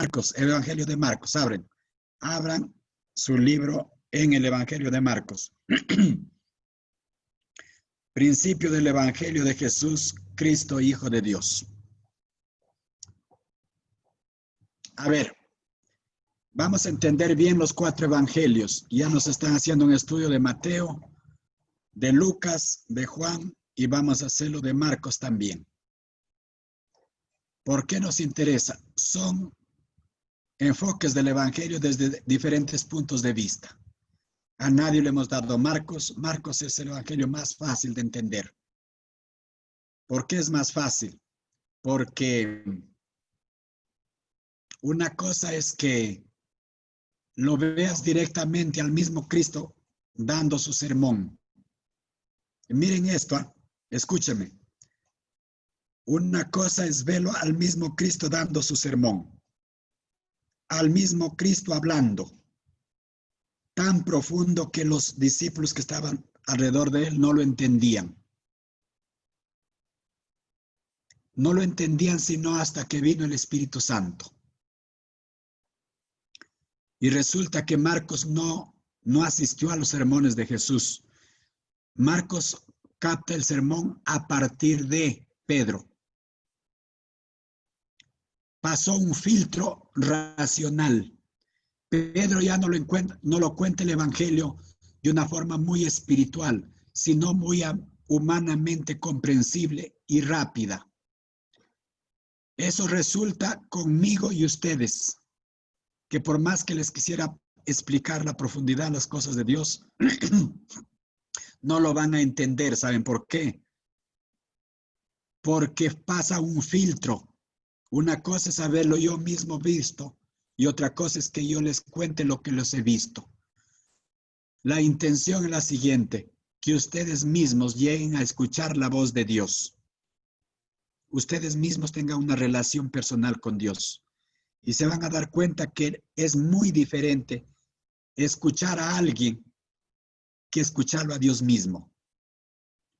Marcos, el Evangelio de Marcos. Abran su libro en el Evangelio de Marcos. Principio del Evangelio de Jesús, Cristo, Hijo de Dios. A ver, vamos a entender bien los 4 evangelios. Ya nos están haciendo un estudio de Mateo, de Lucas, de Juan, y vamos a hacerlo de Marcos también. ¿Por qué nos interesa? Son enfoques del evangelio desde diferentes puntos de vista. A nadie le hemos dado Marcos. Marcos es el evangelio más fácil de entender. ¿Por qué es más fácil? Porque una cosa es que lo veas directamente al mismo Cristo dando su sermón. Miren esto, escúcheme. Una cosa es verlo al mismo Cristo dando su sermón, al mismo Cristo hablando, tan profundo que los discípulos que estaban alrededor de él no lo entendían. No lo entendían sino hasta que vino el Espíritu Santo. Y resulta que Marcos no asistió a los sermones de Jesús. Marcos capta el sermón a partir de Pedro. Pasó un filtro racional. Pedro ya no lo cuenta el Evangelio de una forma muy espiritual, sino muy humanamente comprensible y rápida. Eso resulta conmigo y ustedes, que por más que les quisiera explicar la profundidad de las cosas de Dios, no lo van a entender. ¿Saben por qué? Porque pasa un filtro. Una cosa es haberlo yo mismo visto y otra cosa es que yo les cuente lo que los he visto. La intención es la siguiente: que ustedes mismos lleguen a escuchar la voz de Dios. Ustedes mismos tengan una relación personal con Dios. Y se van a dar cuenta que es muy diferente escuchar a alguien que escucharlo a Dios mismo.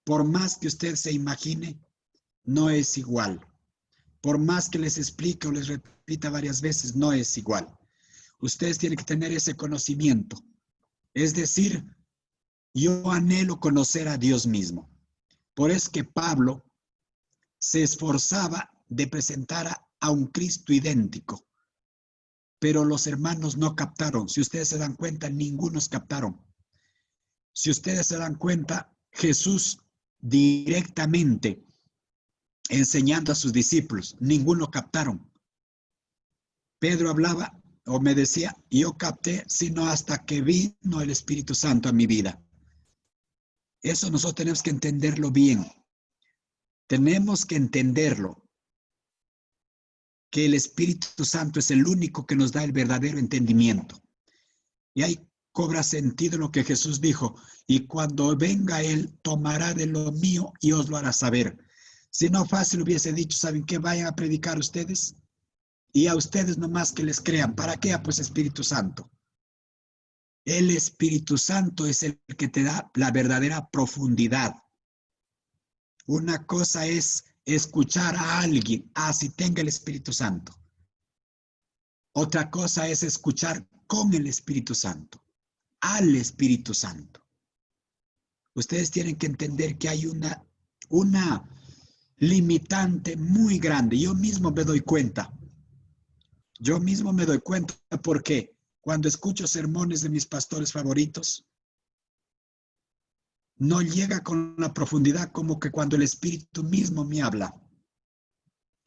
Por más que usted se imagine, no es igual. Por más que les explique o les repita varias veces, no es igual. Ustedes tienen que tener ese conocimiento. Es decir, yo anhelo conocer a Dios mismo. Por eso que Pablo se esforzaba de presentar a un Cristo idéntico. Pero los hermanos no captaron. Si ustedes se dan cuenta, ningunos captaron. Si ustedes se dan cuenta, Jesús directamente enseñando a sus discípulos, ninguno captaron. Pedro hablaba o me decía, yo capté, sino hasta que vino el Espíritu Santo a mi vida. Eso nosotros tenemos que entenderlo bien. Tenemos que entenderlo. Que el Espíritu Santo es el único que nos da el verdadero entendimiento. Y ahí cobra sentido lo que Jesús dijo: y cuando venga Él, tomará de lo mío y os lo hará saber. Si no fácil hubiese dicho, ¿saben qué? Vayan a predicar ustedes y a ustedes nomás que les crean. ¿Para qué? Pues Espíritu Santo. El Espíritu Santo es el que te da la verdadera profundidad. Una cosa es escuchar a alguien, si tenga el Espíritu Santo. Otra cosa es escuchar con el Espíritu Santo, al Espíritu Santo. Ustedes tienen que entender que hay una limitante muy grande. Yo mismo me doy cuenta. Porque cuando escucho sermones de mis pastores favoritos, no llega con la profundidad como que cuando el Espíritu mismo me habla.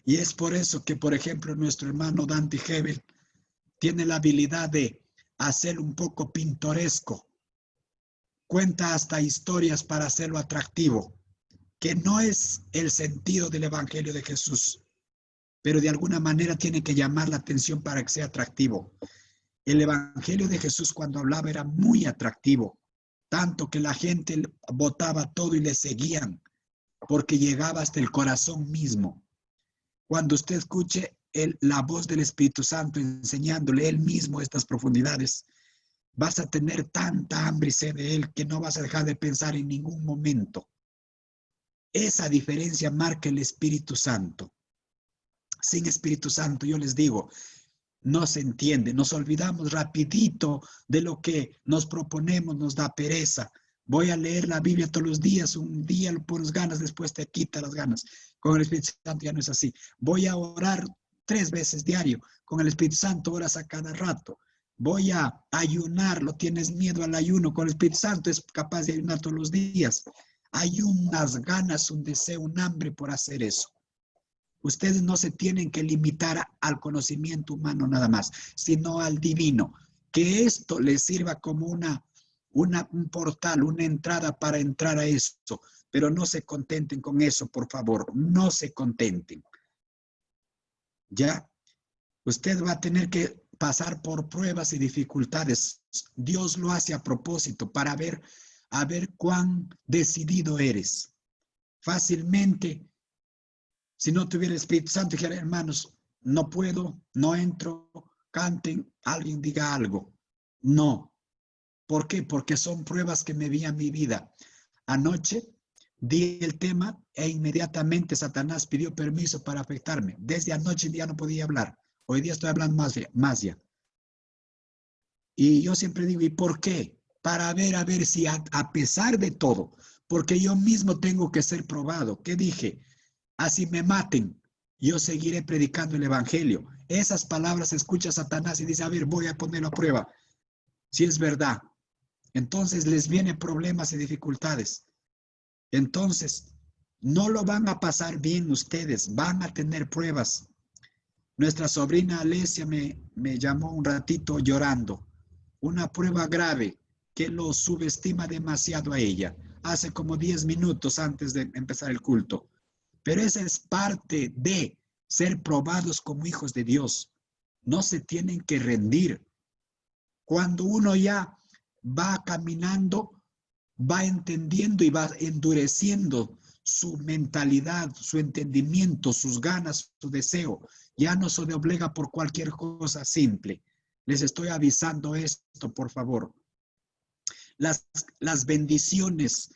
Y es por eso que, por ejemplo, nuestro hermano Dante Gebel tiene la habilidad de hacer un poco pintoresco. Cuenta hasta historias para hacerlo atractivo, que no es el sentido del Evangelio de Jesús, pero de alguna manera tiene que llamar la atención para que sea atractivo. El Evangelio de Jesús cuando hablaba era muy atractivo, tanto que la gente botaba todo y le seguían, porque llegaba hasta el corazón mismo. Cuando usted escuche la voz del Espíritu Santo enseñándole él mismo estas profundidades, vas a tener tanta hambre y sed de él que no vas a dejar de pensar en ningún momento. Esa diferencia marca el Espíritu Santo. Sin Espíritu Santo, yo les digo, no se entiende. Nos olvidamos rapidito de lo que nos proponemos, nos da pereza. Voy a leer la Biblia todos los días, un día lo pones ganas, después te quita las ganas. Con el Espíritu Santo ya no es así. Voy a orar 3 veces diario, con el Espíritu Santo oras a cada rato. Voy a ayunar, lo tienes miedo al ayuno, con el Espíritu Santo es capaz de ayunar todos los días. Hay unas ganas, un deseo, un hambre por hacer eso. Ustedes no se tienen que limitar al conocimiento humano nada más, sino al divino. Que esto les sirva como un portal, una entrada para entrar a eso. Pero no se contenten con eso, por favor. No se contenten. ¿Ya? Usted va a tener que pasar por pruebas y dificultades. Dios lo hace a propósito para ver, a ver cuán decidido eres. Fácilmente, si no tuviera el Espíritu Santo, dijera, hermanos, no puedo, no entro, canten, alguien diga algo. No. ¿Por qué? Porque son pruebas que me vi a mi vida. Anoche di el tema e inmediatamente Satanás pidió permiso para afectarme. Desde anoche ya no podía hablar. Hoy día estoy hablando más ya. Y yo siempre digo, ¿y por qué? Para ver a ver si a pesar de todo, porque yo mismo tengo que ser probado. ¿Qué dije? Así me maten, yo seguiré predicando el evangelio. Esas palabras escucha Satanás y dice, a ver, voy a ponerlo a prueba. Si es verdad. Entonces les vienen problemas y dificultades. Entonces, no lo van a pasar bien ustedes, van a tener pruebas. Nuestra sobrina Alesia me llamó un ratito llorando. Una prueba grave que lo subestima demasiado a ella. Hace como 10 minutos antes de empezar el culto. Pero esa es parte de ser probados como hijos de Dios. No se tienen que rendir. Cuando uno ya va caminando, va entendiendo y va endureciendo su mentalidad, su entendimiento, sus ganas, su deseo. Ya no se doblega por cualquier cosa simple. Les estoy avisando esto, por favor. Las bendiciones,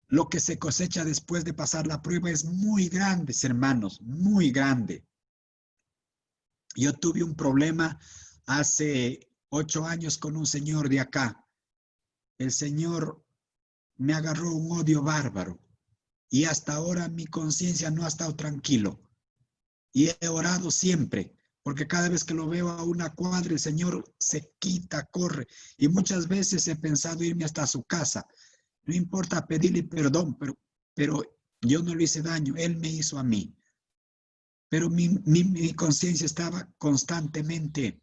lo que se cosecha después de pasar la prueba es muy grande, hermanos, muy grande. Yo tuve un problema hace 8 años con un señor de acá. El señor me agarró un odio bárbaro y hasta ahora mi conciencia no ha estado tranquilo. Y he orado siempre, porque cada vez que lo veo a una cuadra, el Señor se quita, corre. Y muchas veces he pensado irme hasta su casa. No importa pedirle perdón, pero yo no le hice daño, Él me hizo a mí. Pero mi conciencia estaba constantemente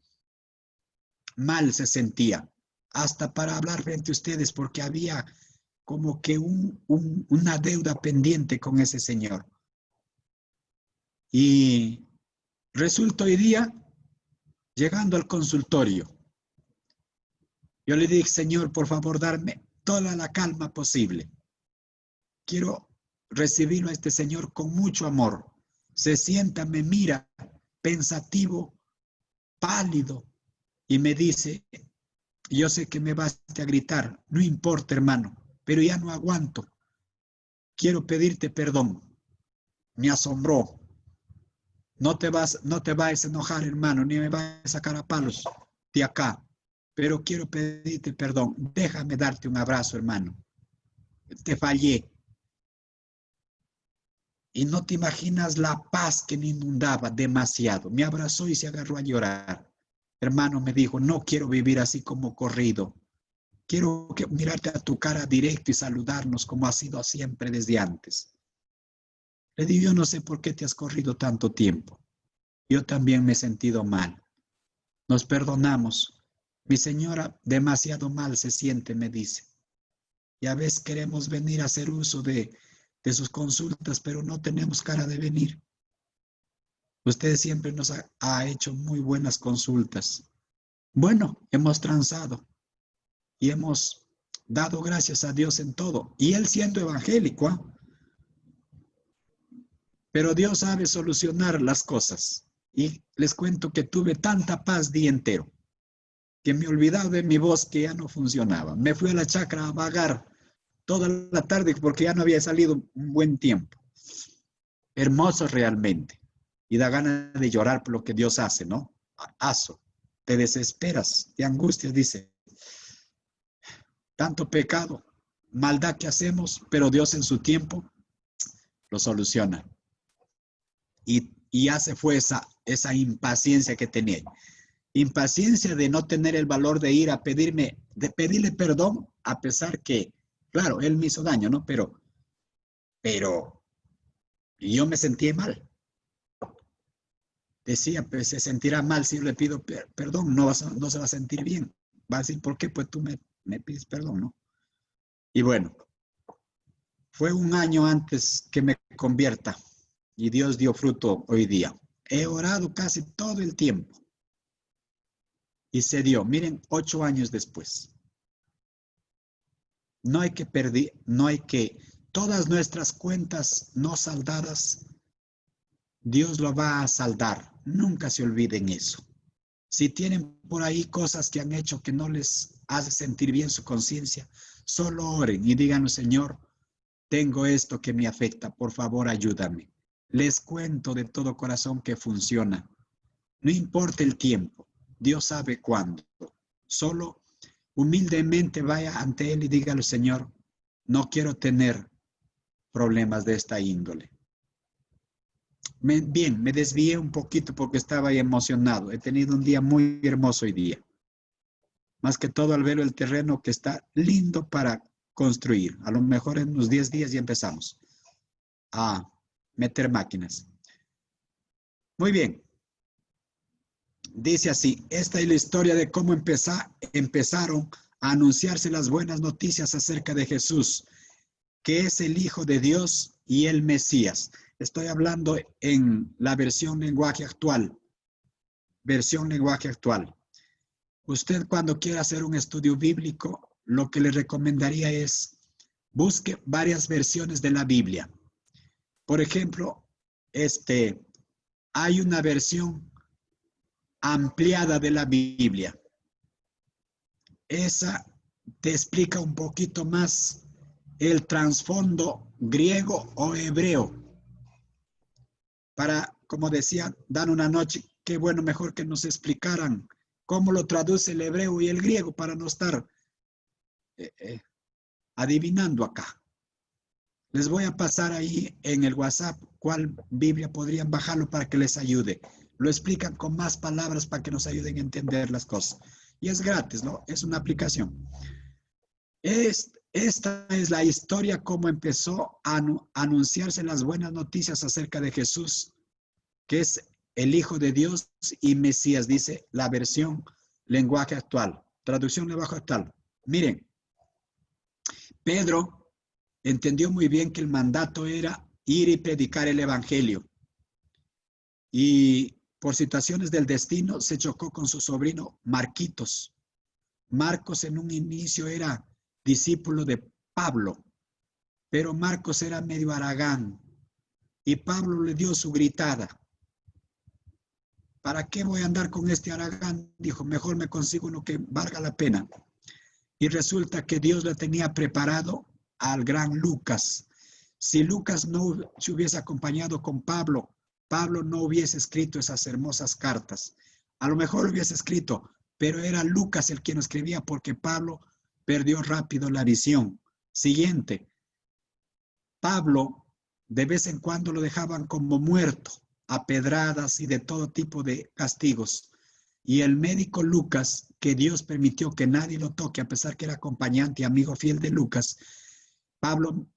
mal, se sentía, hasta para hablar frente a ustedes, porque había como que una deuda pendiente con ese señor. Y resulta hoy día, llegando al consultorio, yo le dije, Señor, por favor, darme toda la calma posible. Quiero recibirlo a este señor con mucho amor. Se sienta, me mira, pensativo, pálido, y me dice, yo sé que me vas a gritar, no importa, hermano, pero ya no aguanto. Quiero pedirte perdón. Me asombró. No te vayas a enojar, hermano, ni me vayas a sacar a palos de acá. Pero quiero pedirte perdón. Déjame darte un abrazo, hermano. Te fallé. Y no te imaginas la paz que me inundaba demasiado. Me abrazó y se agarró a llorar. Hermano, me dijo, no quiero vivir así como corrido. Quiero mirarte a tu cara directo y saludarnos como ha sido siempre desde antes. Le digo, yo no sé por qué te has corrido tanto tiempo. Yo también me he sentido mal. Nos perdonamos. Mi señora demasiado mal se siente, me dice. Y a veces queremos venir a hacer uso de sus consultas, pero no tenemos cara de venir. Usted siempre nos ha hecho muy buenas consultas. Bueno, hemos transado y hemos dado gracias a Dios en todo. Y él siendo evangélico, ¿eh? Pero Dios sabe solucionar las cosas. Y les cuento que tuve tanta paz día entero, que me olvidaba de mi voz que ya no funcionaba. Me fui a la chacra a vagar toda la tarde porque ya no había salido un buen tiempo. Hermoso realmente. Y da ganas de llorar por lo que Dios hace, ¿no? Aso. te desesperas, te angustias, dice. Tanto pecado, maldad que hacemos, pero Dios en su tiempo lo soluciona. Y ya se fue esa impaciencia que tenía. Impaciencia de no tener el valor de ir a pedirle perdón, a pesar que, claro, él me hizo daño, ¿no? Pero yo me sentí mal. Decía, pues se sentirá mal si yo le pido perdón, no se va a sentir bien. Va a decir, ¿por qué? Pues tú me pides perdón, ¿no? Y bueno, fue un año antes que me convierta y Dios dio fruto hoy día. He orado casi todo el tiempo y se dio. Miren, 8 años después. No hay que perder, no hay que, todas nuestras cuentas no saldadas, Dios lo va a saldar. Nunca se olviden eso. Si tienen por ahí cosas que han hecho que no les hace sentir bien su conciencia, solo oren y díganle, Señor, tengo esto que me afecta, por favor ayúdame. Les cuento de todo corazón que funciona. No importa el tiempo, Dios sabe cuándo. Solo humildemente vaya ante Él y dígale, Señor, no quiero tener problemas de esta índole. Bien, me desvié un poquito porque estaba ahí emocionado. He tenido un día muy hermoso hoy día. Más que todo al ver el terreno que está lindo para construir. A lo mejor en unos 10 días ya empezamos a meter máquinas. Muy bien. Dice así, esta es la historia de cómo empezaron a anunciarse las buenas noticias acerca de Jesús, que es el Hijo de Dios y el Mesías. Estoy hablando en la versión lenguaje actual. Versión lenguaje actual. Usted cuando quiera hacer un estudio bíblico, lo que le recomendaría es busque varias versiones de la Biblia. Por ejemplo, hay una versión ampliada de la Biblia. Esa te explica un poquito más el trasfondo griego o hebreo. Para, como decía Dan una noche, qué bueno, mejor que nos explicaran cómo lo traduce el hebreo y el griego para no estar adivinando acá. Les voy a pasar ahí en el WhatsApp cuál Biblia podrían bajarlo para que les ayude. Lo explican con más palabras para que nos ayuden a entender las cosas. Y es gratis, ¿no? Es una aplicación. Esta es la historia como empezó a anunciarse las buenas noticias acerca de Jesús, que es el Hijo de Dios y Mesías, dice la versión lenguaje actual, traducción lenguaje actual. Miren, Pedro entendió muy bien que el mandato era ir y predicar el evangelio. Y por situaciones del destino se chocó con su sobrino Marquitos. Marcos en un inicio era discípulo de Pablo, pero Marcos era medio haragán y Pablo le dio su gritada. ¿Para qué voy a andar con este haragán? Dijo, mejor me consigo uno que valga la pena. Y resulta que Dios le tenía preparado al gran Lucas. Si Lucas no se hubiese acompañado con Pablo, Pablo no hubiese escrito esas hermosas cartas. A lo mejor lo hubiese escrito, pero era Lucas el quien escribía porque Pablo perdió rápido la visión. Siguiente, Pablo de vez en cuando lo dejaban como muerto, a pedradas y de todo tipo de castigos. Y el médico Lucas, que Dios permitió que nadie lo toque, a pesar que era acompañante y amigo fiel de Lucas, Pablo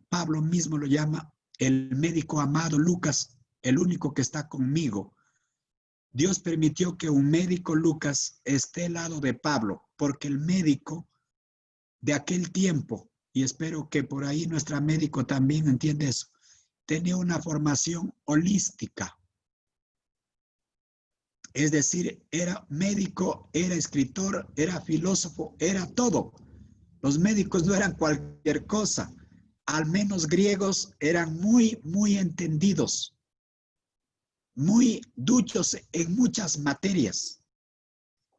Pablo mismo lo llama el médico amado Lucas, el único que está conmigo. Dios permitió que un médico Lucas esté al lado de Pablo, porque el médico de aquel tiempo, y espero que por ahí nuestra médico también entiende eso, tenía una formación holística. Es decir, era médico, era escritor, era filósofo, era todo. Los médicos no eran cualquier cosa. Al menos griegos eran muy, muy entendidos, muy duchos en muchas materias.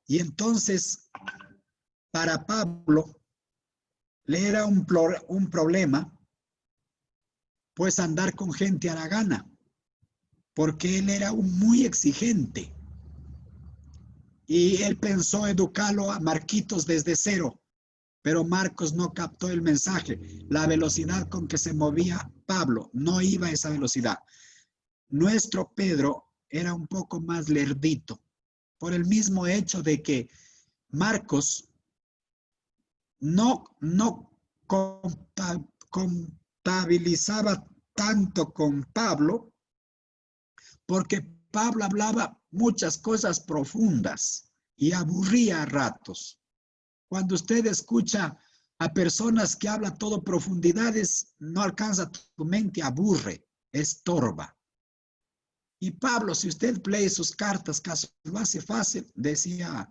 Y entonces, para Pablo, le era un problema, pues andar con gente haragana, porque él era muy exigente. Y él pensó educarlo a Marquitos desde cero, pero Marcos no captó el mensaje. La velocidad con que se movía Pablo no iba a esa velocidad. Nuestro Pedro era un poco más lerdito, por el mismo hecho de que Marcos no contabilizaba tanto con Pablo, porque Pablo hablaba muchas cosas profundas y aburría a ratos. Cuando usted escucha a personas que hablan todo profundidades, no alcanza tu mente, aburre, estorba. Y Pablo, si usted lee sus cartas, casi lo hace fácil, decía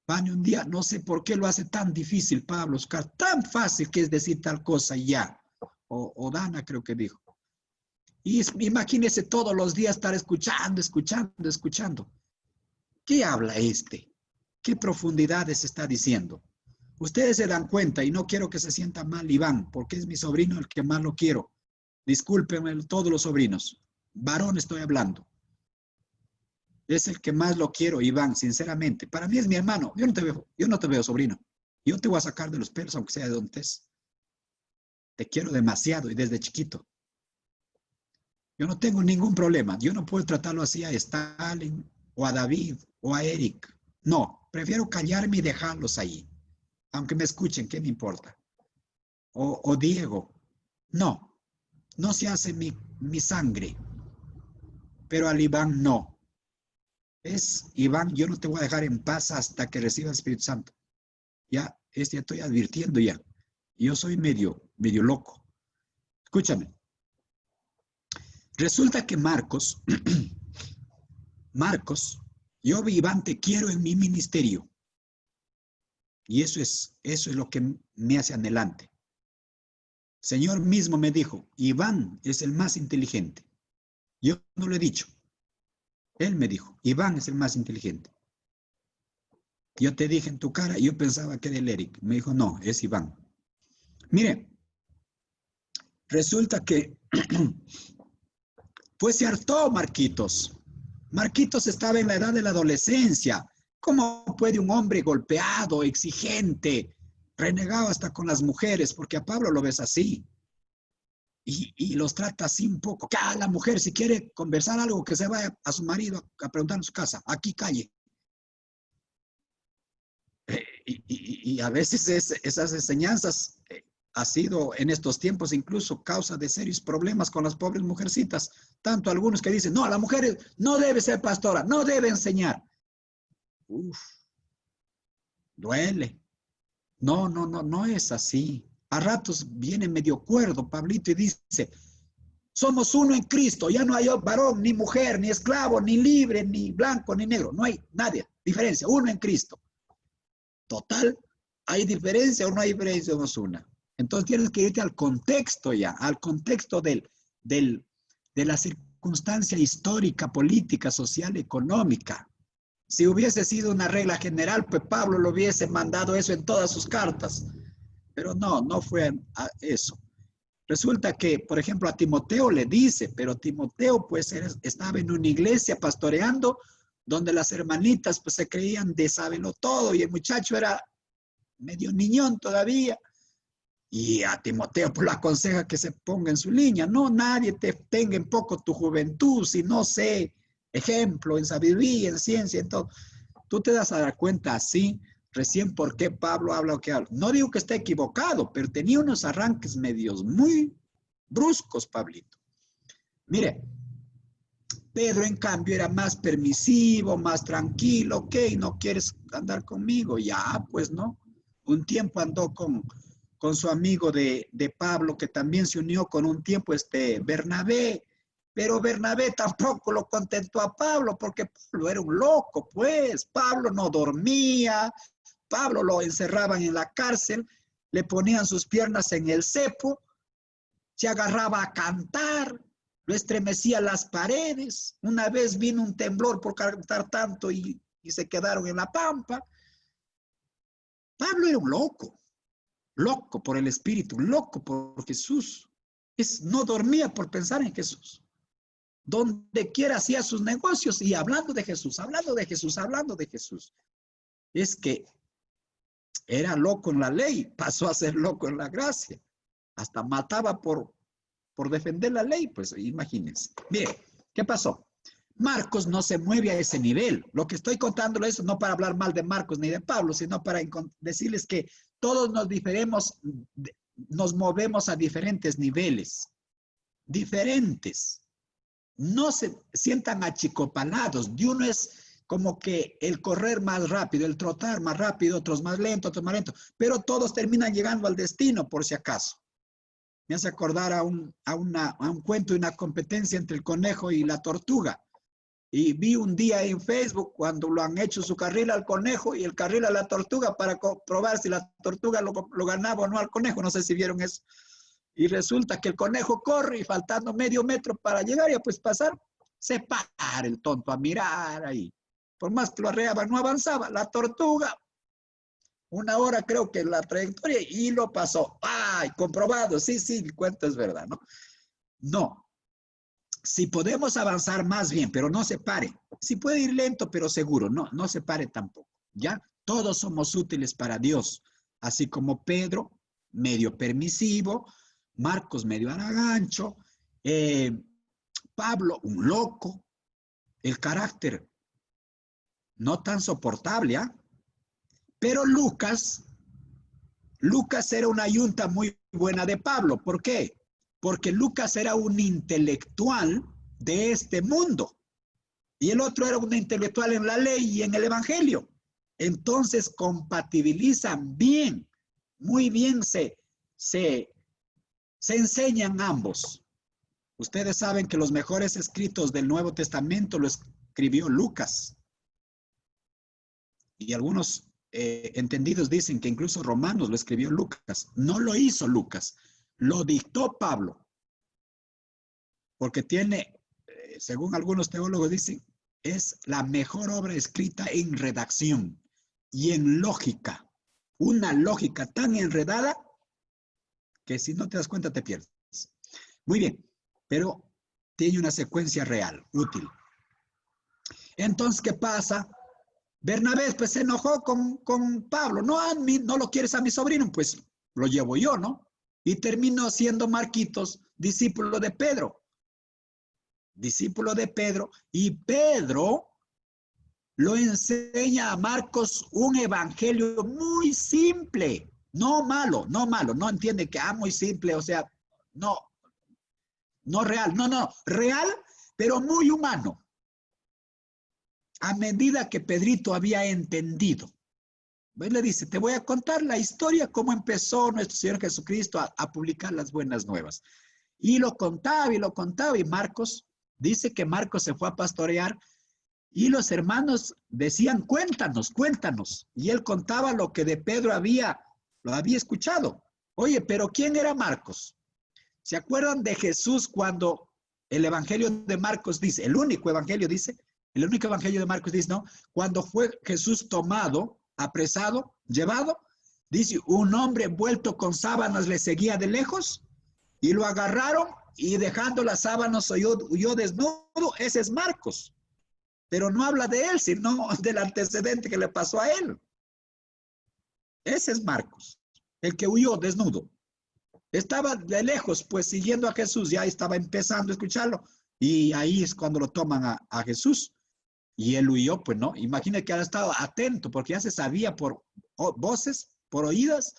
Pani un día, no sé por qué lo hace tan difícil Pablo, tan fácil que es decir tal cosa y ya. O Dana creo que dijo. Y imagínese todos los días estar escuchando. ¿Qué habla este? ¿Qué profundidades está diciendo? Ustedes se dan cuenta, y no quiero que se sienta mal Iván, porque es mi sobrino el que más lo quiero. Discúlpenme todos los sobrinos. Varón estoy hablando. Es el que más lo quiero, Iván, sinceramente. Para mí es mi hermano. Yo no te veo sobrino. Yo te voy a sacar de los pelos, aunque sea de donde estés. Te quiero demasiado y desde chiquito. Yo no tengo ningún problema. Yo no puedo tratarlo así a Stalin o a David o a Eric. No, prefiero callarme y dejarlos ahí. Aunque me escuchen, ¿qué me importa? O Diego. No, no se hace mi sangre. Pero al Iván no. Es, Iván, yo no te voy a dejar en paz hasta que reciba el Espíritu Santo. Ya estoy advirtiendo ya. Yo soy medio loco. Escúchame. Resulta que Marcos, yo Iván te quiero en mi ministerio. Y eso es lo que me hace adelante. Señor mismo me dijo, Iván es el más inteligente. Yo no lo he dicho. Él me dijo, Iván es el más inteligente. Yo te dije en tu cara, yo pensaba que era el Eric. Me dijo, no, es Iván. Mire, resulta que pues se hartó Marquitos. Marquitos estaba en la edad de la adolescencia. ¿Cómo puede un hombre golpeado, exigente, renegado hasta con las mujeres? Porque a Pablo lo ves así. Y los trata así un poco. Que la mujer, si quiere conversar algo, que se vaya a su marido a preguntar en su casa. Aquí calle. Y a veces esas enseñanzas ha sido en estos tiempos incluso causa de serios problemas con las pobres mujercitas. Tanto algunos que dicen, no, la mujer no debe ser pastora, no debe enseñar. Uf, duele. No es así. A ratos viene medio cuerdo Pablito y dice, somos uno en Cristo, ya no hay varón, ni mujer, ni esclavo, ni libre, ni blanco, ni negro. No hay nadie, diferencia, uno en Cristo. Total, ¿hay diferencia o no hay diferencia? Somos una. Entonces tienes que irte al contexto ya, al contexto de la circunstancia histórica, política, social, económica. Si hubiese sido una regla general, pues Pablo lo hubiese mandado eso en todas sus cartas. Pero no fue eso. Resulta que, por ejemplo, a Timoteo le dice, pero Timoteo pues estaba en una iglesia pastoreando donde las hermanitas pues se creían de sábelo todo y el muchacho era medio niñón todavía. Y a Timoteo pues le aconseja que se ponga en su línea. No, nadie te tenga en poco tu juventud, si no sé, ejemplo, en sabiduría, en ciencia, en todo. Tú te das a dar cuenta así, recién por qué Pablo habla lo que habla. No digo que esté equivocado, pero tenía unos arranques medios muy bruscos, Pablito. Mire, Pedro, en cambio, era más permisivo, más tranquilo. Ok, no quieres andar conmigo, ya, pues no. Un tiempo andó con su amigo de Pablo, que también se unió con un tiempo Bernabé, pero Bernabé tampoco lo contentó a Pablo, porque Pablo era un loco, pues. Pablo no dormía, Pablo lo encerraban en la cárcel, le ponían sus piernas en el cepo, se agarraba a cantar, lo estremecía las paredes. Una vez vino un temblor por cantar tanto y se quedaron en la pampa. Pablo era un loco por el Espíritu, loco por Jesús. No dormía por pensar en Jesús. Donde quiera hacía sus negocios y hablando de Jesús, hablando de Jesús, hablando de Jesús. Es que era loco en la ley, pasó a ser loco en la gracia. Hasta mataba por defender la ley, pues imagínense. Bien, ¿qué pasó? Marcos no se mueve a ese nivel. Lo que estoy contándole es no para hablar mal de Marcos ni de Pablo, sino para decirles que todos nos movemos a diferentes niveles, diferentes. No se sientan achicopalados. De uno es como que el correr más rápido, el trotar más rápido, otros más lento, otros más lento, pero todos terminan llegando al destino por si acaso. Me hace acordar a un cuento de una competencia entre el conejo y la tortuga. Y vi un día en Facebook cuando lo han hecho su carril al conejo y el carril a la tortuga para comprobar si la tortuga lo ganaba o no al conejo. No sé si vieron eso. Y resulta que el conejo corre y faltando medio metro para llegar y pues pasar, se para el tonto a mirar ahí. Por más que lo arreaba, no avanzaba. La tortuga, 1 hora creo que la trayectoria y lo pasó. ¡Ay! Comprobado. Sí, el cuento es verdad, ¿no? No. Si podemos avanzar más bien, pero no se pare. Si puede ir lento, pero seguro. No se pare tampoco. ¿Ya? Todos somos útiles para Dios. Así como Pedro, medio permisivo. Marcos, medio aragancho. Pablo, un loco. El carácter no tan soportable, ¿ah? Pero Lucas era una yunta muy buena de Pablo. ¿Por qué? Porque Lucas era un intelectual de este mundo. Y el otro era un intelectual en la ley y en el evangelio. Entonces compatibilizan bien, muy bien se enseñan ambos. Ustedes saben que los mejores escritos del Nuevo Testamento lo escribió Lucas. Y algunos entendidos dicen que incluso Romanos lo escribió Lucas. No lo hizo Lucas, lo dictó Pablo. Porque tiene, según algunos teólogos dicen, es la mejor obra escrita en redacción y en lógica. Una lógica tan enredada que si no te das cuenta te pierdes. Muy bien, pero tiene una secuencia real, útil. Entonces, ¿qué pasa? Bernabé pues se enojó con Pablo. No, a mí, no lo quieres a mi sobrino, pues lo llevo yo, ¿no? Y terminó siendo Marquitos discípulo de Pedro. Discípulo de Pedro. Y Pedro lo enseña a Marcos un evangelio muy simple. No malo, no entiende que muy simple, o sea, no real, no, real, pero muy humano. A medida que Pedrito había entendido. Él le dice, te voy a contar la historia, cómo empezó nuestro Señor Jesucristo a publicar las buenas nuevas. Y lo contaba, y Marcos, dice que Marcos se fue a pastorear, y los hermanos decían, cuéntanos. Y él contaba lo que de Pedro lo había escuchado. Oye, pero ¿quién era Marcos? ¿Se acuerdan de Jesús cuando el evangelio de Marcos dice, el único evangelio de Marcos dice, ¿no? Cuando fue Jesús tomado, apresado, llevado, dice, un hombre envuelto con sábanas le seguía de lejos y lo agarraron y dejando las sábanas huyó desnudo. Ese es Marcos. Pero no habla de él, sino del antecedente que le pasó a él. Ese es Marcos, el que huyó desnudo. Estaba de lejos, pues siguiendo a Jesús, ya estaba empezando a escucharlo. Y ahí es cuando lo toman a Jesús. Y él huyó, pues no. Imagina que ahora estaba atento, porque ya se sabía por voces, por oídas,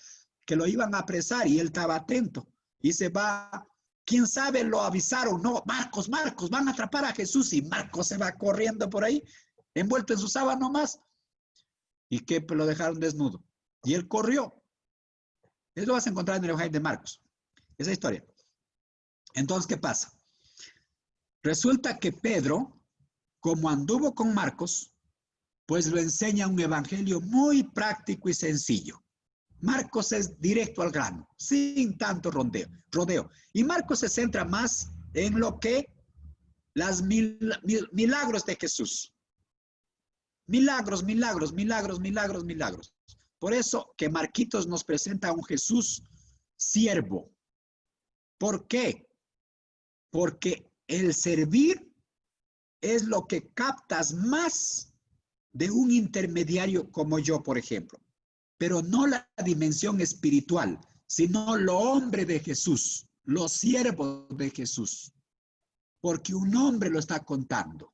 que lo iban a apresar y él estaba atento. Y se va, quién sabe, lo avisaron, no, Marcos, van a atrapar a Jesús. Y Marcos se va corriendo por ahí, envuelto en su sábana nomás. Y que pues, lo dejaron desnudo. Y él corrió. Eso lo vas a encontrar en el Evangelio de Marcos. Esa historia. Entonces, ¿qué pasa? Resulta que Pedro, como anduvo con Marcos, pues lo enseña un evangelio muy práctico y sencillo. Marcos es directo al grano, sin tanto rodeo. Y Marcos se centra más en lo que las milagros de Jesús. Milagros. Por eso que Marquitos nos presenta a un Jesús siervo. ¿Por qué? Porque el servir es lo que captas más de un intermediario como yo, por ejemplo, pero no la dimensión espiritual, sino lo hombre de Jesús, los siervos de Jesús, porque un hombre lo está contando.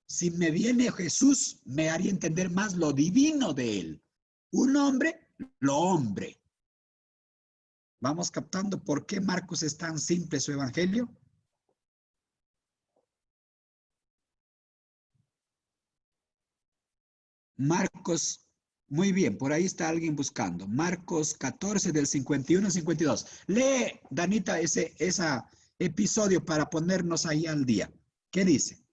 Si me viene Jesús, me haría entender más lo divino de él. Un hombre, lo hombre. ¿Vamos captando por qué Marcos es tan simple su evangelio? Marcos, muy bien, por ahí está alguien buscando. Marcos 14 del 51 al 52. Lee, Danita, ese episodio para ponernos ahí al día. ¿Qué dice?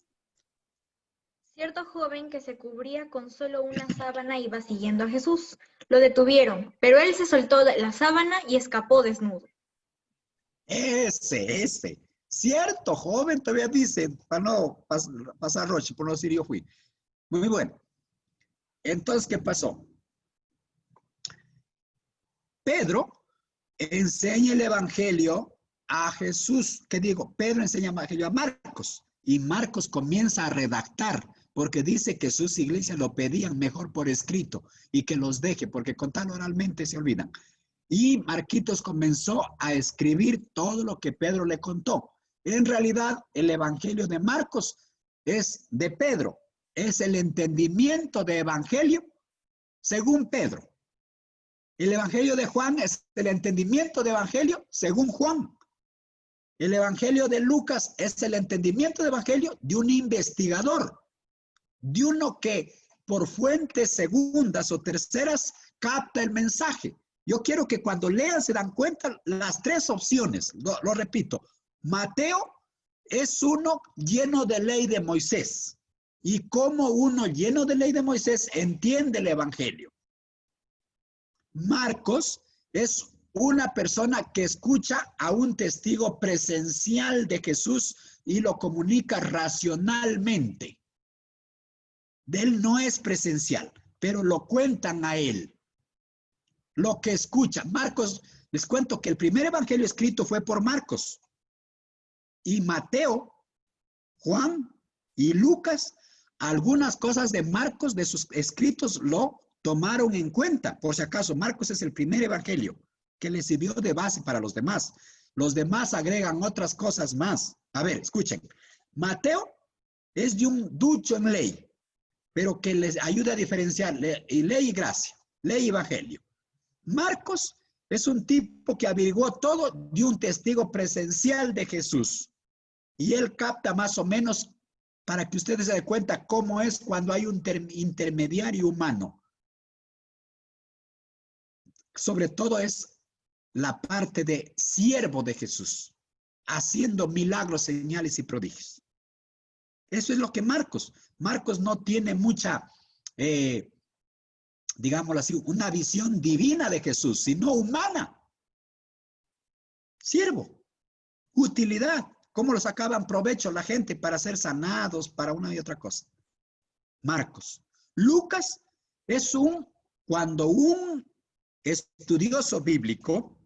Cierto joven que se cubría con solo una sábana iba siguiendo a Jesús. Lo detuvieron, pero él se soltó de la sábana y escapó desnudo. Ese. Cierto, joven, todavía dice, para no pasar roche, por no decir yo fui. Muy bueno. Entonces, ¿qué pasó? Pedro enseña el evangelio a Jesús. ¿Qué digo? Pedro enseña el evangelio a Marcos. Y Marcos comienza a redactar, porque dice que sus iglesias lo pedían mejor por escrito y que los deje, porque contarlo oralmente se olvidan. Y Marquitos comenzó a escribir todo lo que Pedro le contó. En realidad, el evangelio de Marcos es de Pedro. Es el entendimiento de evangelio según Pedro. El evangelio de Juan es el entendimiento de evangelio según Juan. El evangelio de Lucas es el entendimiento de evangelio de un investigador, de uno que por fuentes segundas o terceras capta el mensaje. Yo quiero que cuando lean se dan cuenta las tres opciones. Lo repito, Mateo es uno lleno de ley de Moisés. Y como uno lleno de ley de Moisés entiende el evangelio. Marcos es una persona que escucha a un testigo presencial de Jesús y lo comunica racionalmente. De él no es presencial, pero lo cuentan a él. Lo que escucha. Marcos, les cuento que el primer evangelio escrito fue por Marcos. Y Mateo, Juan y Lucas, algunas cosas de Marcos, de sus escritos, lo tomaron en cuenta. Por si acaso, Marcos es el primer evangelio que le sirvió de base para los demás. Los demás agregan otras cosas más. A ver, escuchen. Mateo es de un ducho en ley, pero que les ayuda a diferenciar ley y gracia, ley y evangelio. Marcos es un tipo que averiguó todo de un testigo presencial de Jesús. Y él capta más o menos para que ustedes se den cuenta cómo es cuando hay un intermediario humano. Sobre todo es la parte de siervo de Jesús, haciendo milagros, señales y prodigios. Eso es lo que Marcos no tiene mucha, digámoslo así, una visión divina de Jesús, sino humana. Siervo, utilidad, cómo lo sacaban provecho la gente para ser sanados, para una y otra cosa. Marcos. Lucas es cuando un estudioso bíblico,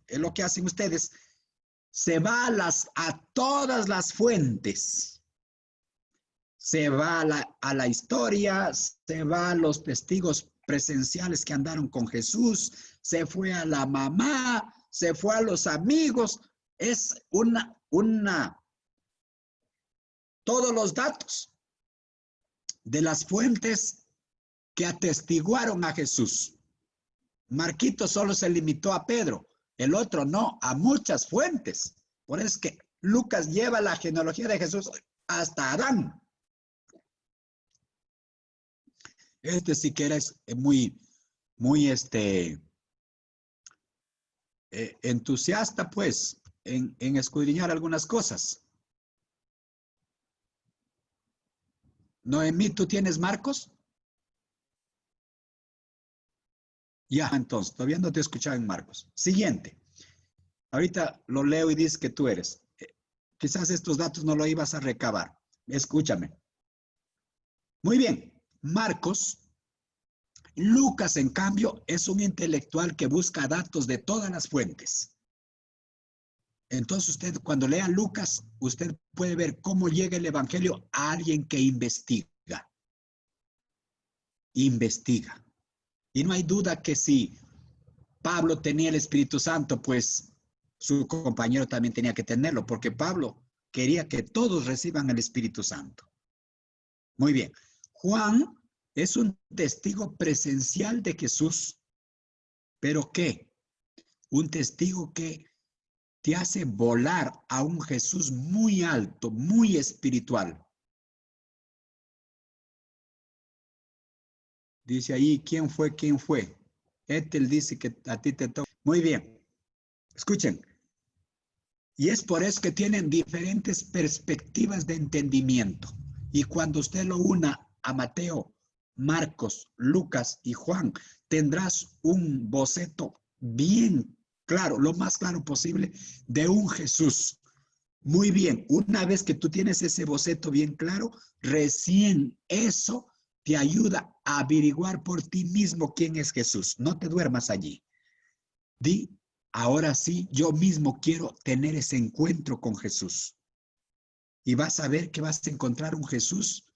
es lo que hacen ustedes, se va a todas las fuentes. Se va a la historia, se va a los testigos presenciales que andaron con Jesús, se fue a la mamá, se fue a los amigos. Es todos los datos de las fuentes que atestiguaron a Jesús. Marquito solo se limitó a Pedro, el otro no, a muchas fuentes. Por eso es que Lucas lleva la genealogía de Jesús hasta Adán. Este sí que era muy entusiasta, pues, en escudriñar algunas cosas. Noemí, ¿tú tienes Marcos? Ya, entonces, todavía no te he escuchado en Marcos. Siguiente. Ahorita lo leo y dices que tú eres. Quizás estos datos no lo ibas a recabar. Escúchame. Muy bien. Marcos. Lucas, en cambio, es un intelectual que busca datos de todas las fuentes. Entonces usted cuando lea Lucas, usted puede ver cómo llega el evangelio a alguien que investiga. Investiga. Y no hay duda que si Pablo tenía el Espíritu Santo, pues su compañero también tenía que tenerlo, porque Pablo quería que todos reciban el Espíritu Santo. Muy bien. Juan es un testigo presencial de Jesús. ¿Pero qué? Un testigo que te hace volar a un Jesús muy alto, muy espiritual. Dice ahí, ¿quién fue? ¿Quién fue? Ethel dice que a ti te toca. Muy bien. Escuchen. Y es por eso que tienen diferentes perspectivas de entendimiento. Y cuando usted lo una a Mateo, Marcos, Lucas y Juan, tendrás un boceto bien claro, lo más claro posible, de un Jesús. Muy bien, una vez que tú tienes ese boceto bien claro, recién eso te ayuda a averiguar por ti mismo quién es Jesús. No te duermas allí. Di, ahora sí, yo mismo quiero tener ese encuentro con Jesús. Y vas a ver que vas a encontrar un Jesús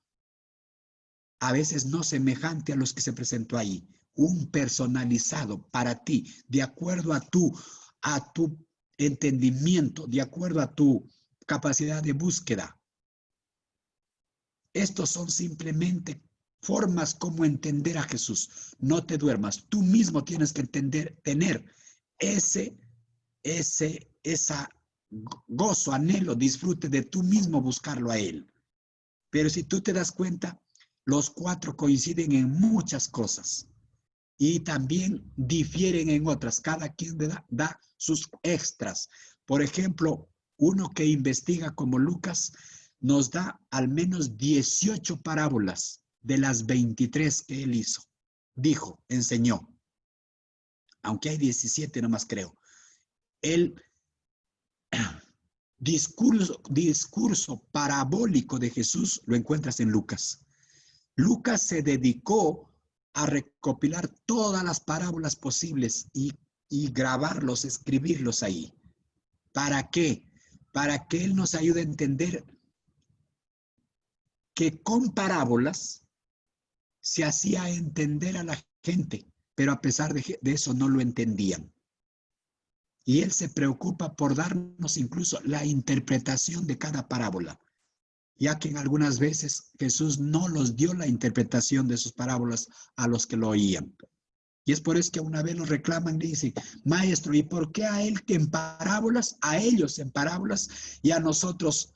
a veces no semejante a los que se presentó ahí, un personalizado para ti, de acuerdo a tu entendimiento, de acuerdo a tu capacidad de búsqueda. Estos son simplemente formas como entender a Jesús. No te duermas. Tú mismo tienes que entender, tener esa gozo, anhelo, disfrute de tú mismo buscarlo a Él. Pero si tú te das cuenta, los cuatro coinciden en muchas cosas y también difieren en otras. Cada quien da sus extras. Por ejemplo, uno que investiga como Lucas nos da al menos 18 parábolas de las 23 que él hizo. Dijo, enseñó. Aunque hay 17 nomás creo. El discurso parabólico de Jesús lo encuentras en Lucas. Lucas se dedicó a recopilar todas las parábolas posibles y grabarlos, escribirlos ahí. ¿Para qué? Para que Él nos ayude a entender que con parábolas se hacía entender a la gente, pero a pesar de eso no lo entendían. Y Él se preocupa por darnos incluso la interpretación de cada parábola, ya que en algunas veces Jesús no los dio la interpretación de sus parábolas a los que lo oían. Y es por eso que una vez lo reclaman y dicen, maestro, ¿y por qué a él que en parábolas, a ellos en parábolas y a nosotros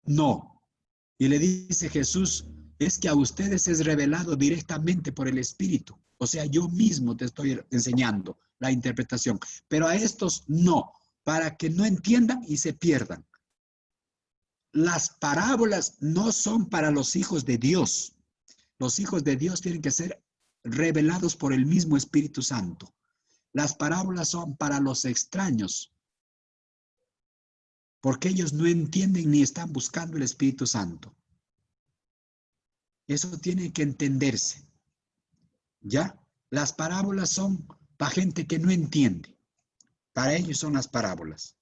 no? Y le dice Jesús, es que a ustedes es revelado directamente por el Espíritu. O sea, yo mismo te estoy enseñando la interpretación, pero a estos no, para que no entiendan y se pierdan. Las parábolas no son para los hijos de Dios. Los hijos de Dios tienen que ser revelados por el mismo Espíritu Santo. Las parábolas son para los extraños, porque ellos no entienden ni están buscando el Espíritu Santo. Eso tiene que entenderse. ¿Ya? Las parábolas son para gente que no entiende. Para ellos son las parábolas.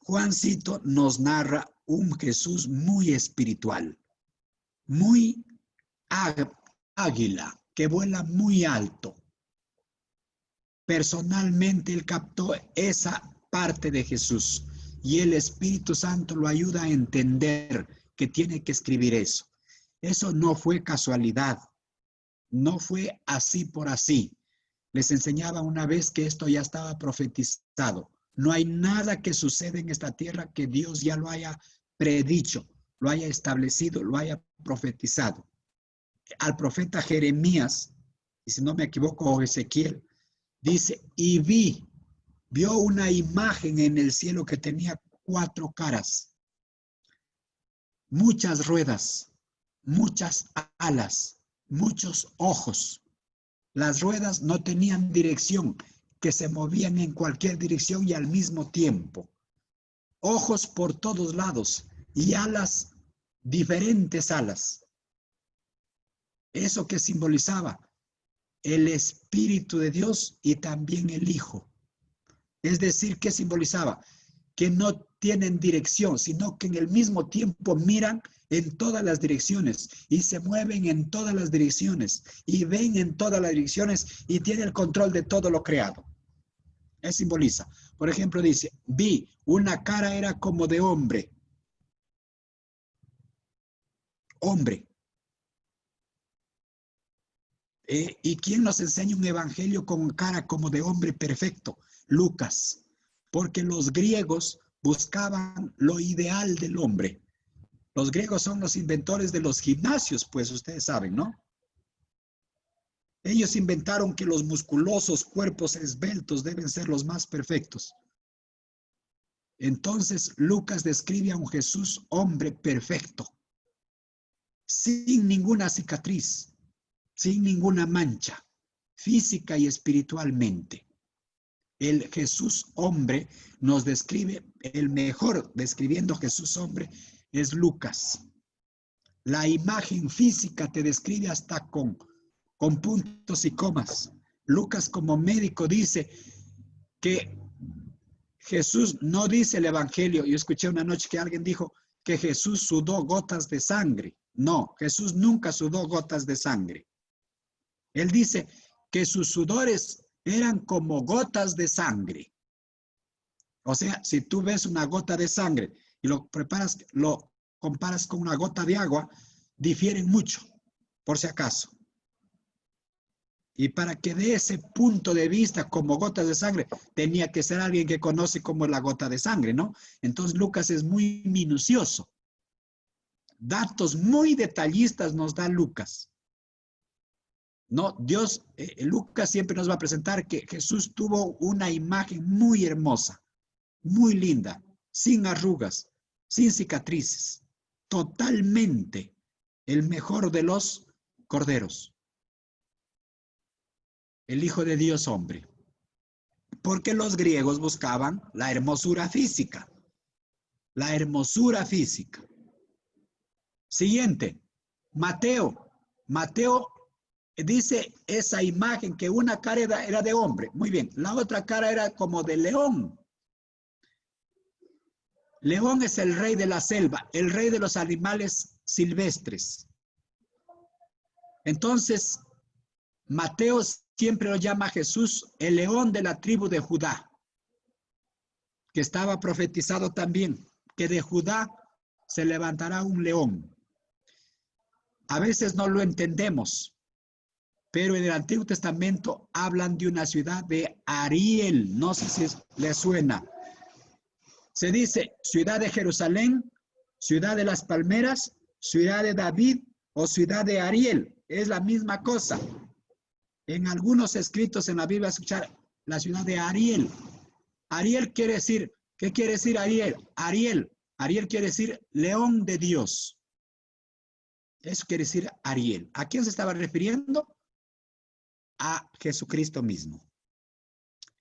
Juancito nos narra un Jesús muy espiritual, muy águila, que vuela muy alto. Personalmente él captó esa parte de Jesús y el Espíritu Santo lo ayuda a entender que tiene que escribir eso. Eso no fue casualidad, no fue así por así. Les enseñaba una vez que esto ya estaba profetizado. No hay nada que suceda en esta tierra que Dios ya lo haya predicho, lo haya establecido, lo haya profetizado. Al profeta Jeremías, y si no me equivoco, Ezequiel, dice, y vio una imagen en el cielo que tenía 4 caras, muchas ruedas, muchas alas, muchos ojos. Las ruedas no tenían dirección, que se movían en cualquier dirección y al mismo tiempo. Ojos por todos lados y alas, diferentes alas. ¿Eso que simbolizaba? El Espíritu de Dios y también el Hijo. Es decir, ¿qué simbolizaba? que no tienen dirección, sino que en el mismo tiempo miran en todas las direcciones y se mueven en todas las direcciones y ven en todas las direcciones y tienen el control de todo lo creado. Eso simboliza. Por ejemplo, dice, vi, una cara era como de hombre. Hombre. ¿Y quién nos enseña un evangelio con cara como de hombre perfecto? Lucas. Porque los griegos buscaban lo ideal del hombre. Los griegos son los inventores de los gimnasios, pues ustedes saben, ¿no? Ellos inventaron que los musculosos cuerpos esbeltos deben ser los más perfectos. Entonces, Lucas describe a un Jesús hombre perfecto, sin ninguna cicatriz, sin ninguna mancha, física y espiritualmente. El Jesús hombre nos describe, el mejor describiendo Jesús hombre es Lucas. La imagen física te describe hasta con puntos y comas. Lucas como médico dice que Jesús no dice el evangelio. Yo escuché una noche que alguien dijo que Jesús sudó gotas de sangre. No, Jesús nunca sudó gotas de sangre. Él dice que sus sudores eran como gotas de sangre. O sea, si tú ves una gota de sangre y lo comparas con una gota de agua, difieren mucho, por si acaso. Y para que dé ese punto de vista como gotas de sangre, tenía que ser alguien que conoce cómo es la gota de sangre, ¿no? Entonces Lucas es muy minucioso. Datos muy detallistas nos da Lucas. No, Dios, Lucas siempre nos va a presentar que Jesús tuvo una imagen muy hermosa, muy linda, sin arrugas, sin cicatrices, totalmente el mejor de los corderos. El Hijo de Dios hombre. Porque los griegos buscaban la hermosura física. La hermosura física. Siguiente. Mateo. Mateo dice esa imagen que una cara era de hombre. Muy bien. La otra cara era como de león. León es el rey de la selva, el rey de los animales silvestres. Entonces, Mateo siempre lo llama a Jesús el león de la tribu de Judá, que estaba profetizado también, que de Judá se levantará un león. A veces no lo entendemos, pero en el Antiguo Testamento hablan de una ciudad de Ariel, no sé si les suena. Se dice ciudad de Jerusalén, ciudad de las palmeras, ciudad de David o ciudad de Ariel. Es la misma cosa. En algunos escritos en la Biblia escuchar la ciudad de Ariel. Ariel quiere decir, ¿qué quiere decir Ariel? Ariel quiere decir león de Dios. Eso quiere decir Ariel. ¿A quién se estaba refiriendo? A Jesucristo mismo.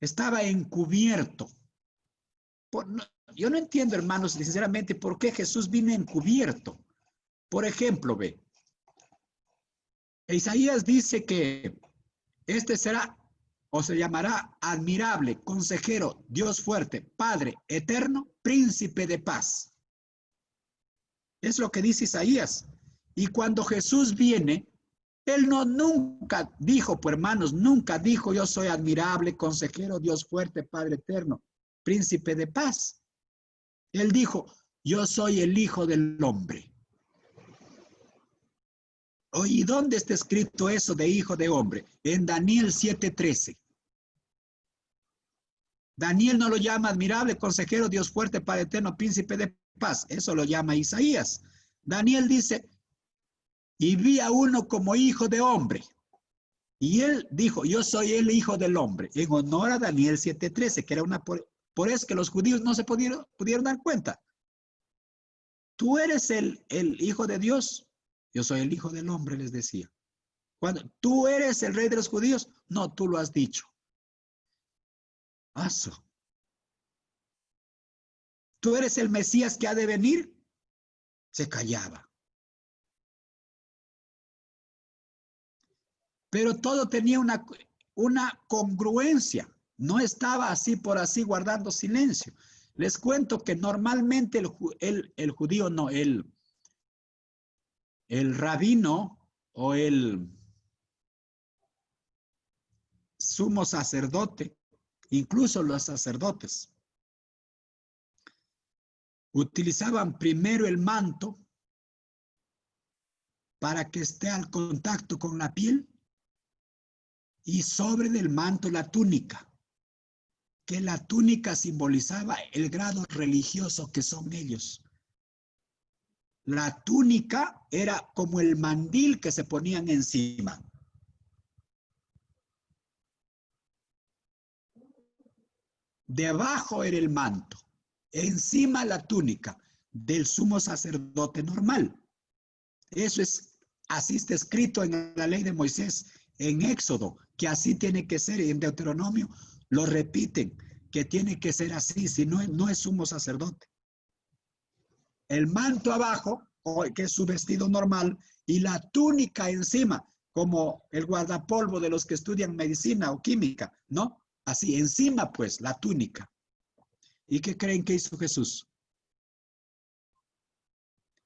Estaba encubierto. Yo no entiendo, hermanos, sinceramente, por qué Jesús vino encubierto. Por ejemplo, ve, Isaías dice que este será o se llamará admirable, consejero, Dios fuerte, Padre eterno, príncipe de paz. Es lo que dice Isaías. Y cuando Jesús viene, él nunca dijo, pues hermanos, nunca dijo yo soy admirable, consejero, Dios fuerte, Padre eterno, príncipe de paz. Él dijo, yo soy el Hijo del Hombre. ¿Y dónde está escrito eso de hijo de hombre? En Daniel 7:13. Daniel no lo llama admirable, consejero, Dios fuerte, Padre eterno, príncipe de paz. Eso lo llama Isaías. Daniel dice, y vi a uno como hijo de hombre. Y él dijo, yo soy el hijo del hombre, en honor a Daniel 7:13, que era una... Por eso que los judíos no se pudieron dar cuenta. Tú eres el hijo de Dios. Yo soy el hijo del hombre, les decía. Cuando tú eres el rey de los judíos, no, tú lo has dicho. Aso. Tú eres el Mesías que ha de venir. Se callaba. Pero todo tenía una congruencia. No estaba así por así guardando silencio. Les cuento que normalmente el judío, no, el rabino o el sumo sacerdote, incluso los sacerdotes, utilizaban primero el manto para que esté al contacto con la piel y sobre del manto la túnica, que la túnica simbolizaba el grado religioso que son ellos. La túnica era como el mandil que se ponían encima. Debajo era el manto, encima la túnica del sumo sacerdote normal. Eso es, así está escrito en la ley de Moisés, en Éxodo, que así tiene que ser, y en Deuteronomio lo repiten, que tiene que ser así, si no, no es sumo sacerdote. El manto abajo, que es su vestido normal, y la túnica encima, como el guardapolvo de los que estudian medicina o química, ¿no? Así, encima pues, la túnica. ¿Y qué creen que hizo Jesús?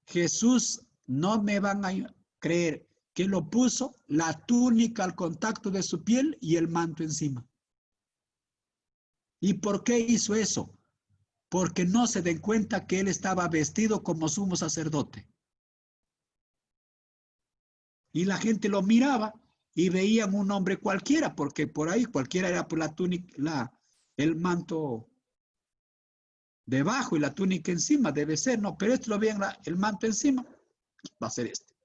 Jesús, no me van a creer, que lo puso la túnica al contacto de su piel y el manto encima. ¿Y por qué hizo eso? Porque no se den cuenta que él estaba vestido como sumo sacerdote. Y la gente lo miraba y veían un hombre cualquiera, porque por ahí cualquiera era por la túnica, el manto debajo y la túnica encima, debe ser, no, pero esto lo veían el manto encima, va a ser este.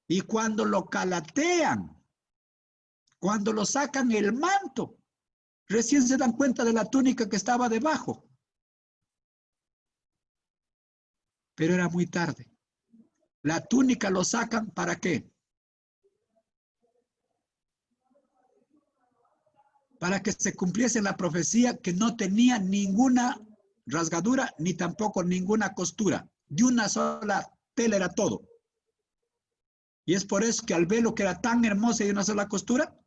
Y cuando lo calatean, cuando lo sacan el manto, recién se dan cuenta de la túnica que estaba debajo. Pero era muy tarde. La túnica lo sacan, ¿para qué? Para que se cumpliese la profecía que no tenía ninguna rasgadura ni tampoco ninguna costura. De una sola tela era todo. Y es por eso que al velo que era tan hermoso y de una sola costura,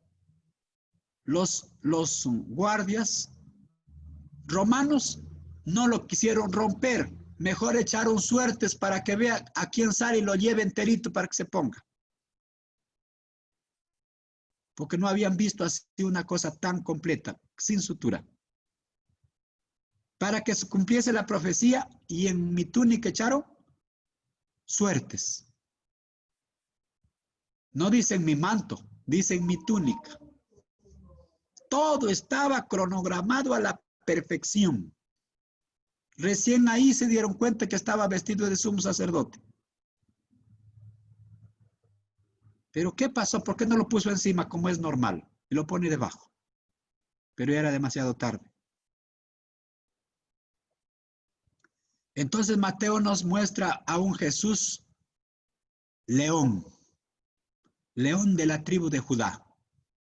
los guardias romanos no lo quisieron romper. Mejor echaron suertes para que vea a quién sale y lo lleve enterito para que se ponga. Porque no habían visto así una cosa tan completa, sin sutura. Para que se cumpliese la profecía, y en mi túnica echaron suertes. No dicen mi manto, dicen mi túnica. Todo estaba cronogramado a la perfección. Recién ahí se dieron cuenta que estaba vestido de sumo sacerdote. Pero ¿qué pasó? ¿Por qué no lo puso encima como es normal? Y lo pone debajo. Pero ya era demasiado tarde. Entonces Mateo nos muestra a un Jesús león. León de la tribu de Judá.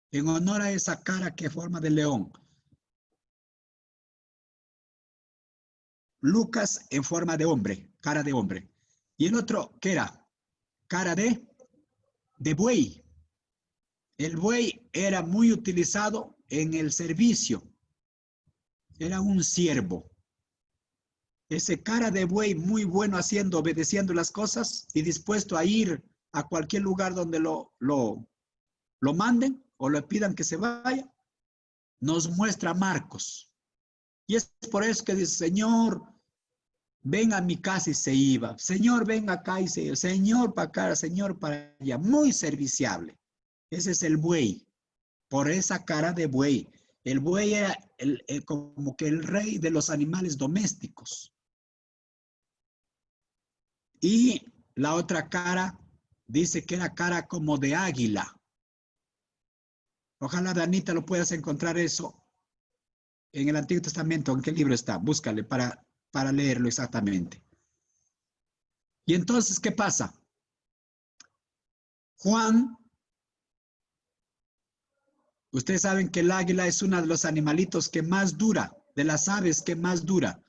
En honor a esa cara que forma de león. Lucas en forma de hombre, cara de hombre. Y el otro, ¿qué era? Cara de buey. El buey era muy utilizado en el servicio. Era un siervo. Ese cara de buey muy bueno haciendo, obedeciendo las cosas y dispuesto a ir a cualquier lugar donde lo manden o le pidan que se vaya, nos muestra Marcos. Y es por eso que dice, Señor, ven a mi casa, y se iba. Señor, ven acá, y se iba. Señor para acá, Señor para allá. Muy serviciable. Ese es el buey. Por esa cara de buey. El buey era como que el rey de los animales domésticos. Y la otra cara dice que era cara como de águila. Ojalá, Danita, lo puedas encontrar eso en el Antiguo Testamento. ¿En qué libro está? Búscale para leerlo exactamente. Y entonces, ¿qué pasa? Juan, ustedes saben que el águila es uno de los animalitos que más dura, de las aves que más dura.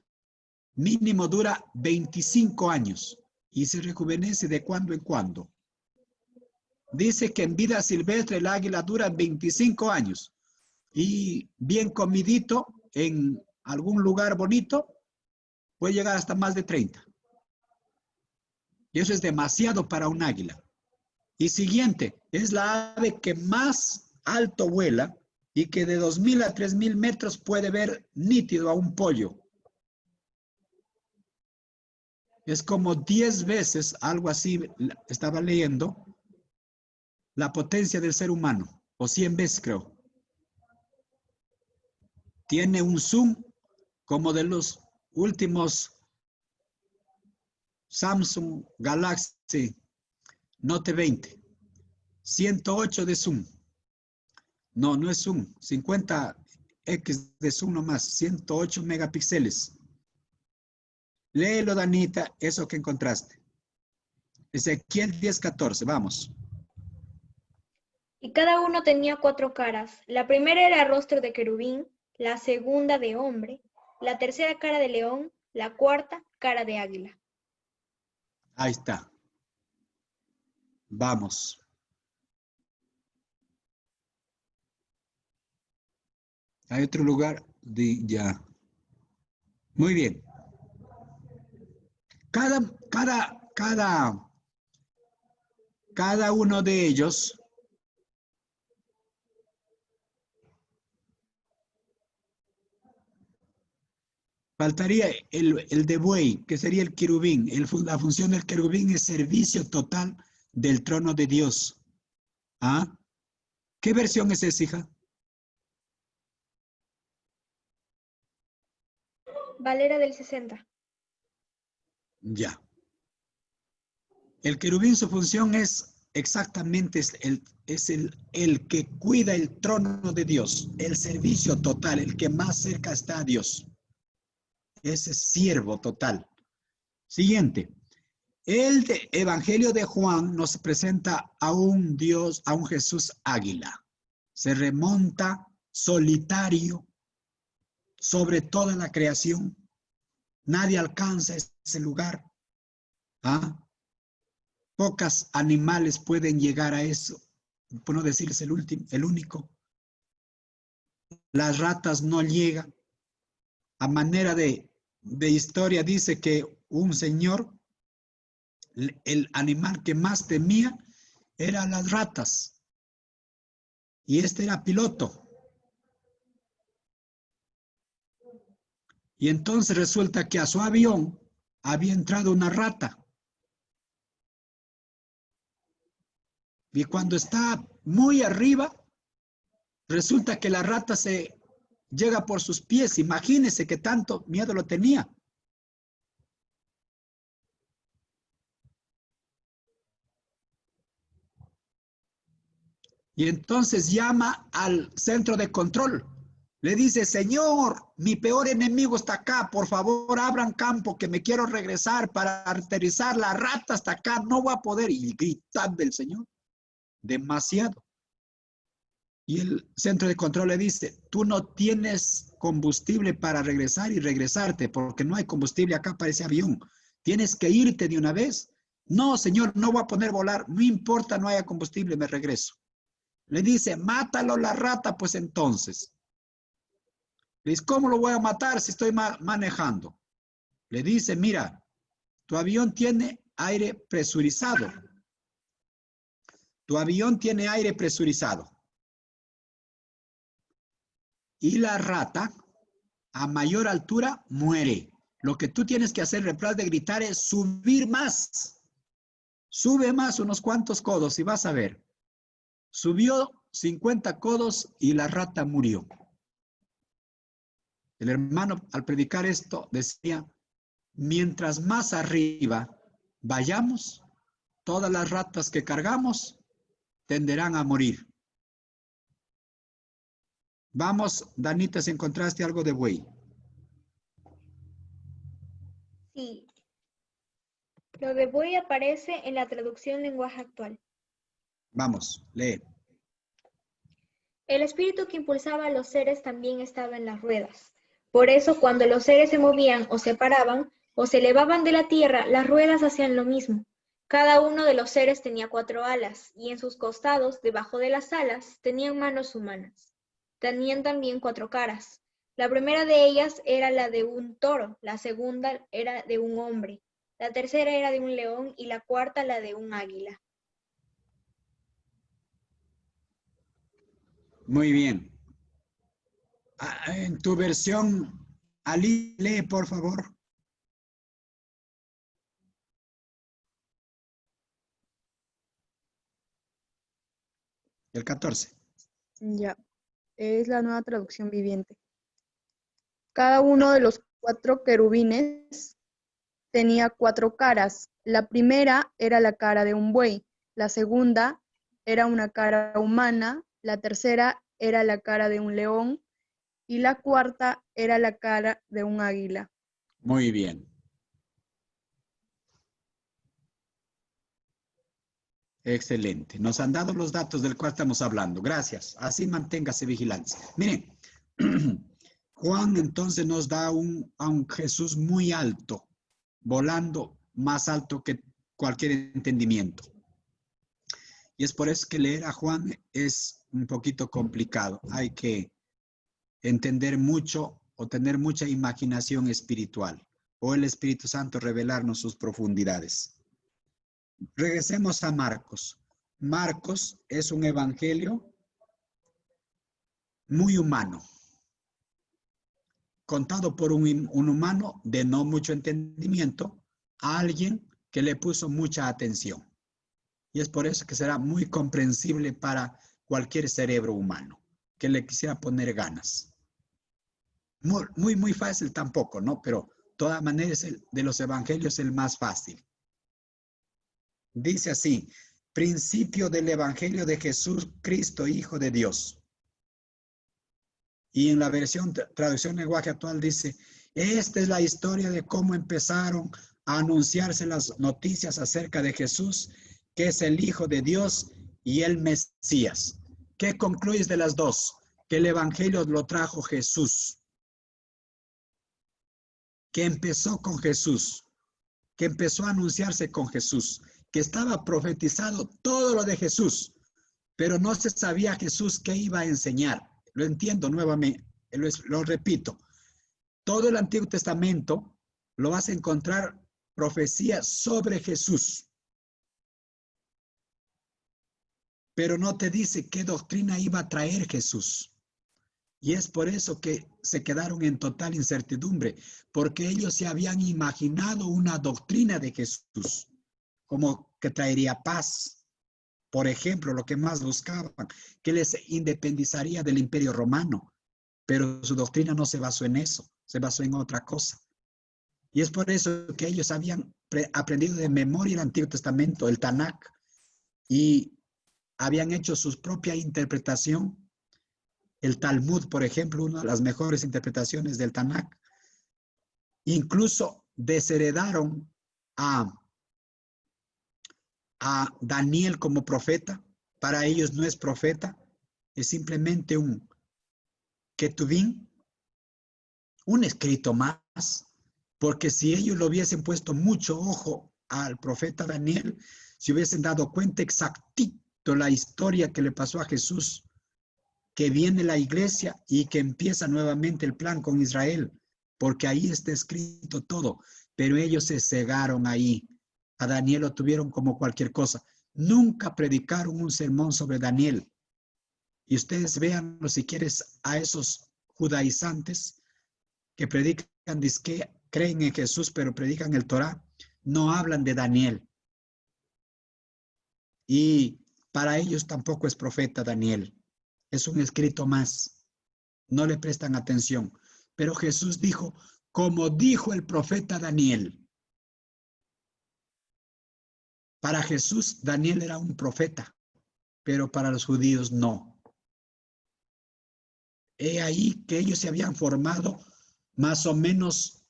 Mínimo dura 25 años y se rejuvenece de cuando en cuando. Dice que en vida silvestre el águila dura 25 años y bien comidito algún lugar bonito, puede llegar hasta más de 30. Y eso es demasiado para un águila. Y siguiente, es la ave que más alto vuela y que de 2.000 a 3.000 metros puede ver nítido a un pollo. Es como 10 veces, algo así, estaba leyendo, la potencia del ser humano, o 100 veces creo. Tiene un zoom como de los últimos Samsung Galaxy Note 20. 108 de zoom. No, no es zoom. 50x de zoom nomás. 108 megapíxeles. Léelo, Danita, eso que encontraste. Ezequiel 10:14, vamos. Y cada uno tenía 4 caras. La primera era rostro de querubín, la segunda de hombre, la tercera cara de león, la cuarta cara de águila. Ahí está. Vamos. Hay otro lugar ya. Muy bien. Cada uno de ellos faltaría el de buey, que sería el querubín. La función del querubín es servicio total del trono de Dios. ¿Ah? ¿Qué versión es esa, hija? Valera del 60. Ya. El querubín, su función es exactamente el que cuida el trono de Dios, el servicio total, el que más cerca está a Dios. Ese siervo total. Siguiente. El Evangelio de Juan nos presenta a un Dios, a un Jesús águila. Se remonta solitario sobre toda la creación. Nadie alcanza ese lugar. ¿Ah? Pocos animales pueden llegar a eso, por no decirse el único. Las ratas no llegan. A manera de historia dice que un señor, el animal que más temía eran las ratas. Y este era piloto. Y entonces resulta que a su avión había entrado una rata. Y cuando está muy arriba, resulta que la rata se llega por sus pies. Imagínense que tanto miedo lo tenía. Y entonces llama al centro de control. Le dice, Señor, mi peor enemigo está acá. Por favor, abran campo que me quiero regresar para aterrizar. La rata está acá, no voy a poder. Y gritan del Señor. Demasiado. Y el centro de control le dice, tú no tienes combustible para regresar y regresarte, porque no hay combustible acá para ese avión. Tienes que irte de una vez. No, señor, no voy a poner volar. No importa, no haya combustible, me regreso. Le dice, mátalo la rata, pues entonces. Le dice, ¿cómo lo voy a matar si estoy manejando? Le dice, mira, tu avión tiene aire presurizado. Tu avión tiene aire presurizado. Y la rata, a mayor altura, muere. Lo que tú tienes que hacer, en vez de gritar, es subir más. Sube más unos cuantos codos y vas a ver. Subió 50 codos y la rata murió. El hermano, al predicar esto, decía, mientras más arriba vayamos, todas las ratas que cargamos tenderán a morir. Vamos, Danita, si encontraste algo de buey. Sí, lo de buey aparece en la traducción lenguaje actual. Vamos, lee. El espíritu que impulsaba a los seres también estaba en las ruedas. Por eso, cuando los seres se movían o se paraban o se elevaban de la tierra, las ruedas hacían lo mismo. Cada uno de los seres tenía 4 alas, y en sus costados, debajo de las alas, tenían manos humanas. Tenían también 4 caras. La primera de ellas era la de un toro, la segunda era de un hombre, la tercera era de un león y la cuarta la de un águila. Muy bien. En tu versión, Ali, lee, por favor. El 14. Ya, es la Nueva Traducción Viviente. Cada uno de los 4 querubines tenía 4 caras. La primera era la cara de un buey, la segunda era una cara humana, la tercera era la cara de un león y la cuarta era la cara de un águila. Muy bien. Excelente. Nos han dado los datos del cual estamos hablando. Gracias. Así manténgase vigilancia. Miren, Juan entonces nos da a un Jesús muy alto, volando más alto que cualquier entendimiento. Y es por eso que leer a Juan es un poquito complicado. Hay que entender mucho o tener mucha imaginación espiritual, o el Espíritu Santo revelarnos sus profundidades. Regresemos a Marcos. Marcos es un evangelio muy humano, contado por un humano de no mucho entendimiento, a alguien que le puso mucha atención. Y es por eso que será muy comprensible para cualquier cerebro humano que le quisiera poner ganas. Muy fácil tampoco, ¿no? Pero de todas maneras de los evangelios el más fácil. Dice así: principio del evangelio de Jesús Cristo, Hijo de Dios. Y en la versión, traducción lenguaje actual dice: esta es la historia de cómo empezaron a anunciarse las noticias acerca de Jesús, que es el Hijo de Dios y el Mesías. ¿Qué concluyes de las dos? Que el evangelio lo trajo Jesús, que empezó con Jesús, que empezó a anunciarse con Jesús, que estaba profetizado todo lo de Jesús, pero no se sabía Jesús qué iba a enseñar. Lo entiendo nuevamente, lo repito. Todo el Antiguo Testamento lo vas a encontrar profecías sobre Jesús, pero no te dice qué doctrina iba a traer Jesús. Y es por eso que se quedaron en total incertidumbre, porque ellos se habían imaginado una doctrina de Jesús, como que traería paz. Por ejemplo, lo que más buscaban, que les independizaría del Imperio Romano, pero su doctrina no se basó en eso, se basó en otra cosa. Y es por eso que ellos habían aprendido de memoria el Antiguo Testamento, el Tanakh, y habían hecho su propia interpretación. El Talmud, por ejemplo, una de las mejores interpretaciones del Tanakh. Incluso desheredaron a Daniel como profeta. Para ellos no es profeta, es simplemente un ketubín, un escrito más, porque si ellos lo hubiesen puesto mucho ojo al profeta Daniel, se hubiesen dado cuenta exactito la historia que le pasó a Jesús, que viene la iglesia y que empieza nuevamente el plan con Israel, porque ahí está escrito todo, pero ellos se cegaron ahí. A Daniel lo tuvieron como cualquier cosa. Nunca predicaron un sermón sobre Daniel. Y ustedes véanlo si quieres a esos judaizantes que predican, que creen en Jesús, pero predican el Torá, no hablan de Daniel. Y para ellos tampoco es profeta Daniel. Es un escrito más. No le prestan atención. Pero Jesús dijo, como dijo el profeta Daniel. Para Jesús, Daniel era un profeta, pero para los judíos no. He ahí que ellos se habían formado más o menos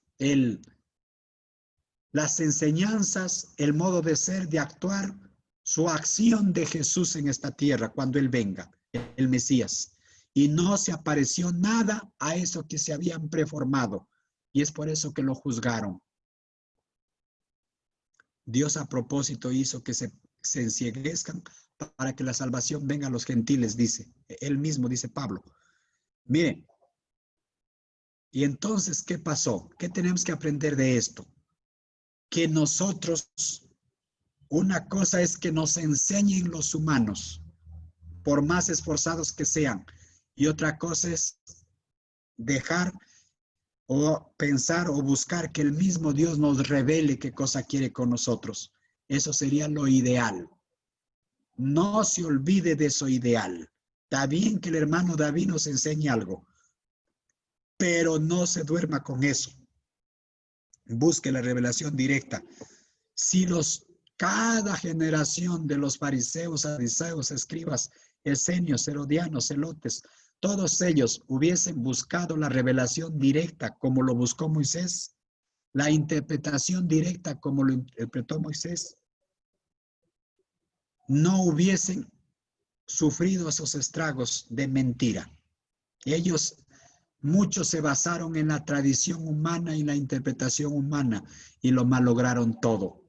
las enseñanzas, el modo de ser, de actuar, su acción de Jesús en esta tierra cuando Él venga, el Mesías. Y no se apareció nada a eso que se habían preformado. Y es por eso que lo juzgaron. Dios a propósito hizo que se encieguezcan para que la salvación venga a los gentiles, dice. Él mismo, dice Pablo. Miren, Y entonces, ¿qué pasó? ¿Qué tenemos que aprender de esto? Que nosotros, una cosa es que nos enseñen los humanos, por más esforzados que sean, y otra cosa es dejar o pensar o buscar que el mismo Dios nos revele qué cosa quiere con nosotros. Eso sería lo ideal. No se olvide de eso ideal. Está bien que el hermano David nos enseñe algo, pero no se duerma con eso. Busque la revelación directa. Si cada generación de los fariseos, saduceos, escribas, esenios, herodianos, celotes, todos ellos hubiesen buscado la revelación directa como lo buscó Moisés, la interpretación directa como lo interpretó Moisés, no hubiesen sufrido esos estragos de mentira. Muchos se basaron en la tradición humana y la interpretación humana y lo malograron todo.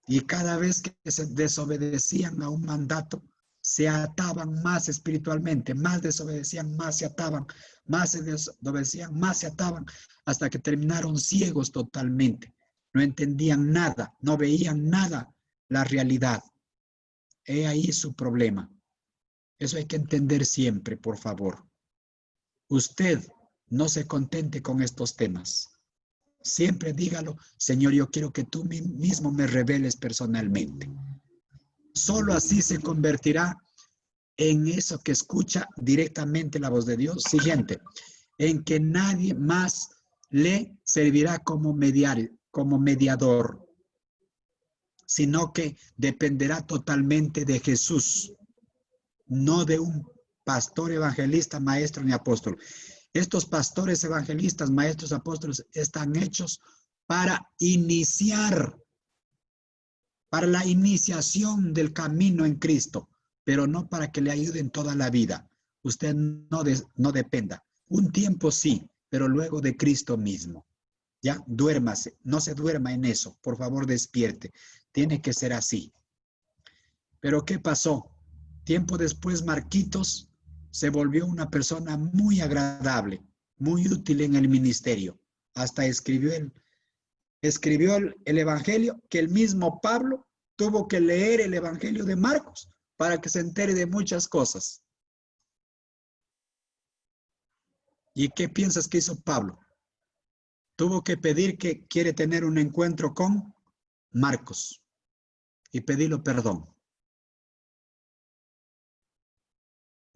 Y cada vez que se desobedecían a un mandato, se ataban más espiritualmente, más desobedecían, más se ataban, más se desobedecían, más se ataban, hasta que terminaron ciegos totalmente. No entendían nada, no veían nada la realidad. He ahí su problema. Eso hay que entender siempre, por favor. Usted no se contente con estos temas. Siempre dígalo, Señor, yo quiero que tú mismo me reveles personalmente. Solo así se convertirá en eso que escucha directamente la voz de Dios. Siguiente, en que nadie más le servirá como mediador, sino que dependerá totalmente de Jesús, no de un pastor, evangelista, maestro ni apóstol. Estos pastores, evangelistas, maestros, apóstoles están hechos para iniciar, para la iniciación del camino en Cristo, pero no para que le ayuden toda la vida. Usted no dependa. Un tiempo sí, pero luego de Cristo mismo. Ya, duérmase, no se duerma en eso. Por favor, despierte. Tiene que ser así. Pero ¿qué pasó? Tiempo después, Marquitos se volvió una persona muy agradable, muy útil en el ministerio. Hasta escribió el Evangelio, que el mismo Pablo tuvo que leer el Evangelio de Marcos para que se entere de muchas cosas. ¿Y qué piensas que hizo Pablo? Tuvo que pedir que quiere tener un encuentro con Marcos y pedirle perdón.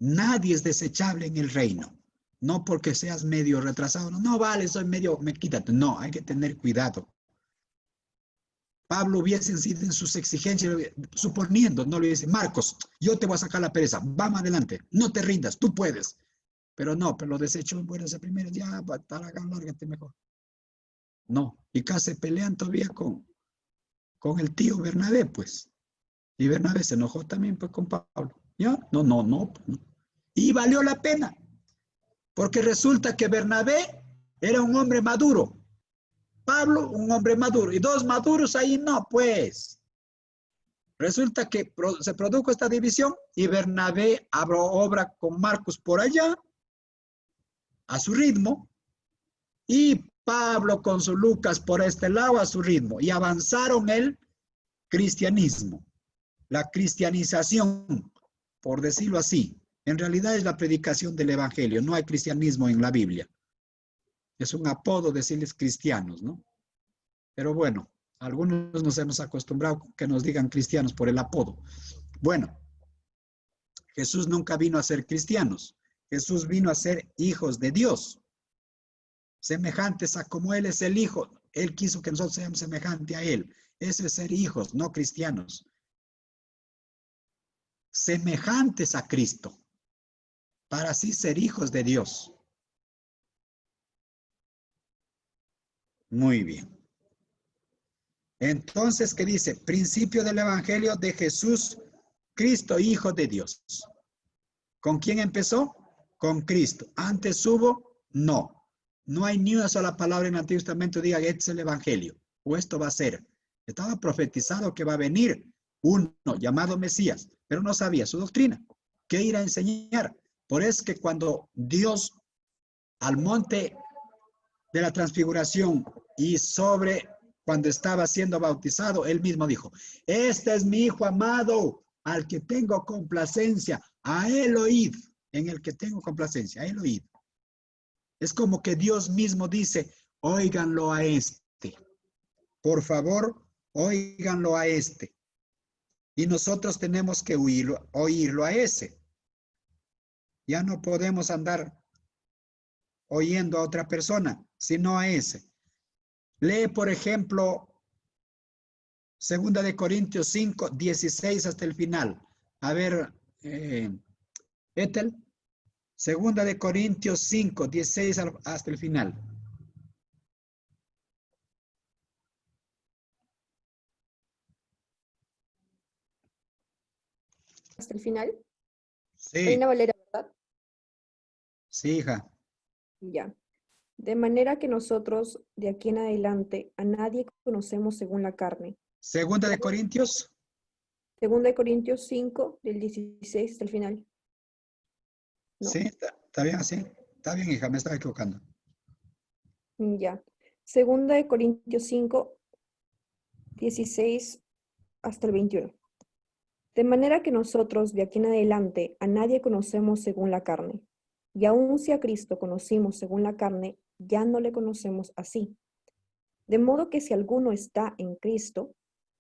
Nadie es desechable en el reino. No porque seas medio retrasado. No vale, soy medio, quítate. No, hay que tener cuidado. Pablo hubiese sido en sus exigencias, suponiendo, no le dice, Marcos, yo te voy a sacar la pereza, vamos adelante, no te rindas, tú puedes. Pero no, pero lo desechó, bueno, ese primero, ya, para acá, lárgate mejor. No, y casi pelean todavía con el tío Bernabé, pues. Y Bernabé se enojó también, pues, con Pablo. ¿Ya? No. Y valió la pena, porque resulta que Bernabé era un hombre maduro. Pablo, un hombre maduro. Y dos maduros ahí no, pues. Resulta que se produjo esta división y Bernabé abrió obra con Marcos por allá, a su ritmo, y Pablo con su Lucas por este lado a su ritmo. Y avanzaron el cristianismo, la cristianización, por decirlo así. En realidad es la predicación del evangelio. No hay cristianismo en la Biblia. Es un apodo decirles cristianos, ¿no? Pero bueno, algunos nos hemos acostumbrado que nos digan cristianos por el apodo. Bueno, Jesús nunca vino a ser cristianos. Jesús vino a ser hijos de Dios. Semejantes a como Él es el Hijo. Él quiso que nosotros seamos semejantes a Él. Eso es ser hijos, no cristianos. Semejantes a Cristo. Para así ser hijos de Dios. Muy bien. Entonces, ¿qué dice? Principio del Evangelio de Jesús, Cristo, Hijo de Dios. ¿Con quién empezó? Con Cristo. ¿Antes hubo? No. No hay ni una sola palabra en el Antiguo Testamento que diga este es el Evangelio. O esto va a ser. Estaba profetizado que va a venir uno llamado Mesías, pero no sabía su doctrina. ¿Qué ir a enseñar? Por eso es que cuando Dios al monte de la transfiguración y sobre cuando estaba siendo bautizado, él mismo dijo, este es mi hijo amado, al que tengo complacencia, a él oíd, en el que tengo complacencia, a él oíd. Es como que Dios mismo dice, óiganlo a este, por favor, óiganlo a este. Y nosotros tenemos que oírlo a ese. Ya no podemos andar oyendo a otra persona, sino a ese. Lee, por ejemplo, 2 de Corintios 5, 16 hasta el final. A ver, Ethel, 2 de Corintios 5, 16 hasta el final. Hasta el final. Sí, Reina Valera, ¿verdad? sí, hija. Ya. De manera que nosotros, de aquí en adelante, a nadie conocemos según la carne. 2 de Corintios. 2 Corintios 5, del 16 hasta el final. No. Sí, está bien así. Está bien, hija, me estaba equivocando. Ya. 2 Corintios 5, 16 hasta el 21. De manera que nosotros, de aquí en adelante, a nadie conocemos según la carne. Y aun si a Cristo conocimos según la carne, ya no le conocemos así. De modo que si alguno está en Cristo,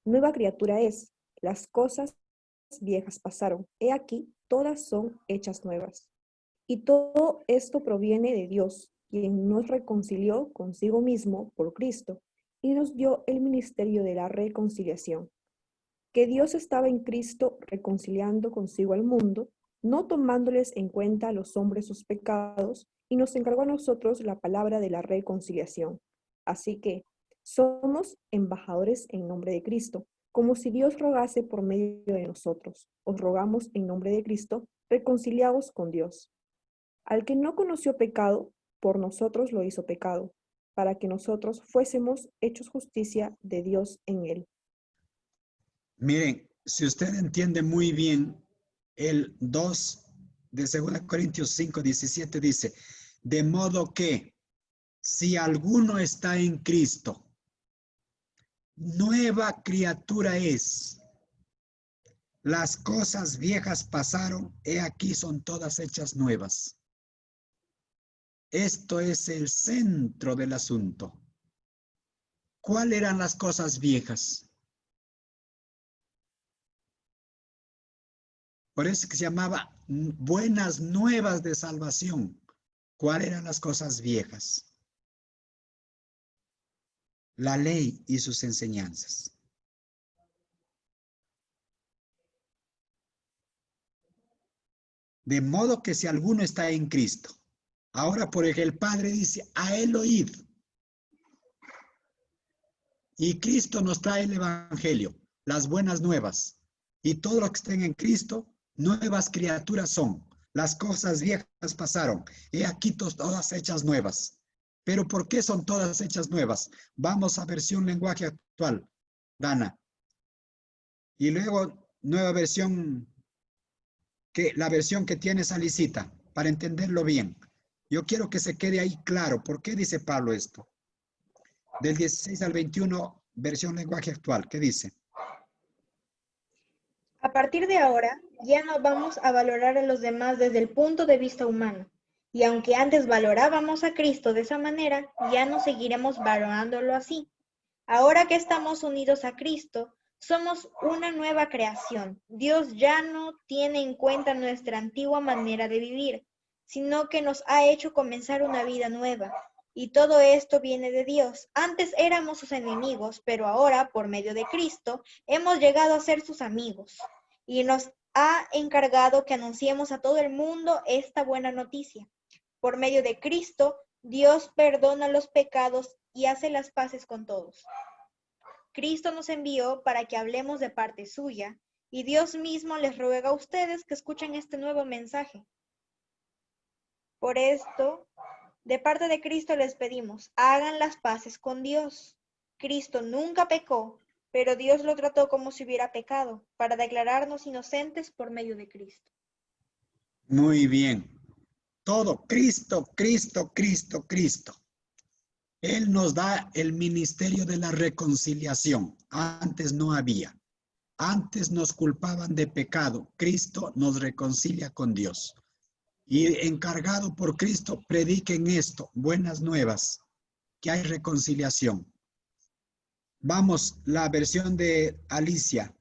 nueva criatura es. Las cosas viejas pasaron. He aquí, todas son hechas nuevas. Y todo esto proviene de Dios, quien nos reconcilió consigo mismo por Cristo y nos dio el ministerio de la reconciliación. Que Dios estaba en Cristo reconciliando consigo al mundo, no tomándoles en cuenta a los hombres sus pecados, y nos encargó a nosotros la palabra de la reconciliación. Así que somos embajadores en nombre de Cristo, como si Dios rogase por medio de nosotros. Os rogamos en nombre de Cristo, reconciliaos con Dios. Al que no conoció pecado, por nosotros lo hizo pecado, para que nosotros fuésemos hechos justicia de Dios en él. Miren, si usted entiende muy bien, el 2 de 2 Corintios 5, 17 dice, de modo que si alguno está en Cristo, nueva criatura es. Las cosas viejas pasaron, he aquí son todas hechas nuevas. Esto es el centro del asunto. ¿Cuáles eran las cosas viejas? Por eso que se llamaba buenas nuevas de salvación. ¿Cuáles eran las cosas viejas? La ley y sus enseñanzas. De modo que si alguno está en Cristo, ahora por ejemplo el Padre dice, a él oíd. Y Cristo nos trae el Evangelio, las buenas nuevas. Y todos los que estén en Cristo, nuevas criaturas son. Las cosas viejas pasaron. He aquí todas hechas nuevas. Pero ¿por qué son todas hechas nuevas? Vamos a versión lenguaje actual, Dana. Y luego nueva versión, la versión que tiene Salicita, para entenderlo bien. Yo quiero que se quede ahí claro. ¿Por qué dice Pablo esto? Del 16 al 21, versión lenguaje actual. ¿Qué dice? A partir de ahora, ya no vamos a valorar a los demás desde el punto de vista humano. Y aunque antes valorábamos a Cristo de esa manera, ya no seguiremos valorándolo así. Ahora que estamos unidos a Cristo, somos una nueva creación. Dios ya no tiene en cuenta nuestra antigua manera de vivir, sino que nos ha hecho comenzar una vida nueva. Y todo esto viene de Dios. Antes éramos sus enemigos, pero ahora, por medio de Cristo, hemos llegado a ser sus amigos. Y nos ha encargado que anunciemos a todo el mundo esta buena noticia. Por medio de Cristo, Dios perdona los pecados y hace las paces con todos. Cristo nos envió para que hablemos de parte suya, y Dios mismo les ruega a ustedes que escuchen este nuevo mensaje. Por esto, de parte de Cristo les pedimos, hagan las paces con Dios. Cristo nunca pecó, pero Dios lo trató como si hubiera pecado, para declararnos inocentes por medio de Cristo. Muy bien. Todo, Cristo, Cristo, Cristo, Cristo. Él nos da el ministerio de la reconciliación. Antes no había. Antes nos culpaban de pecado. Cristo nos reconcilia con Dios. Y encargado por Cristo, prediquen esto, buenas nuevas, que hay reconciliación. Vamos, la versión de Alicia,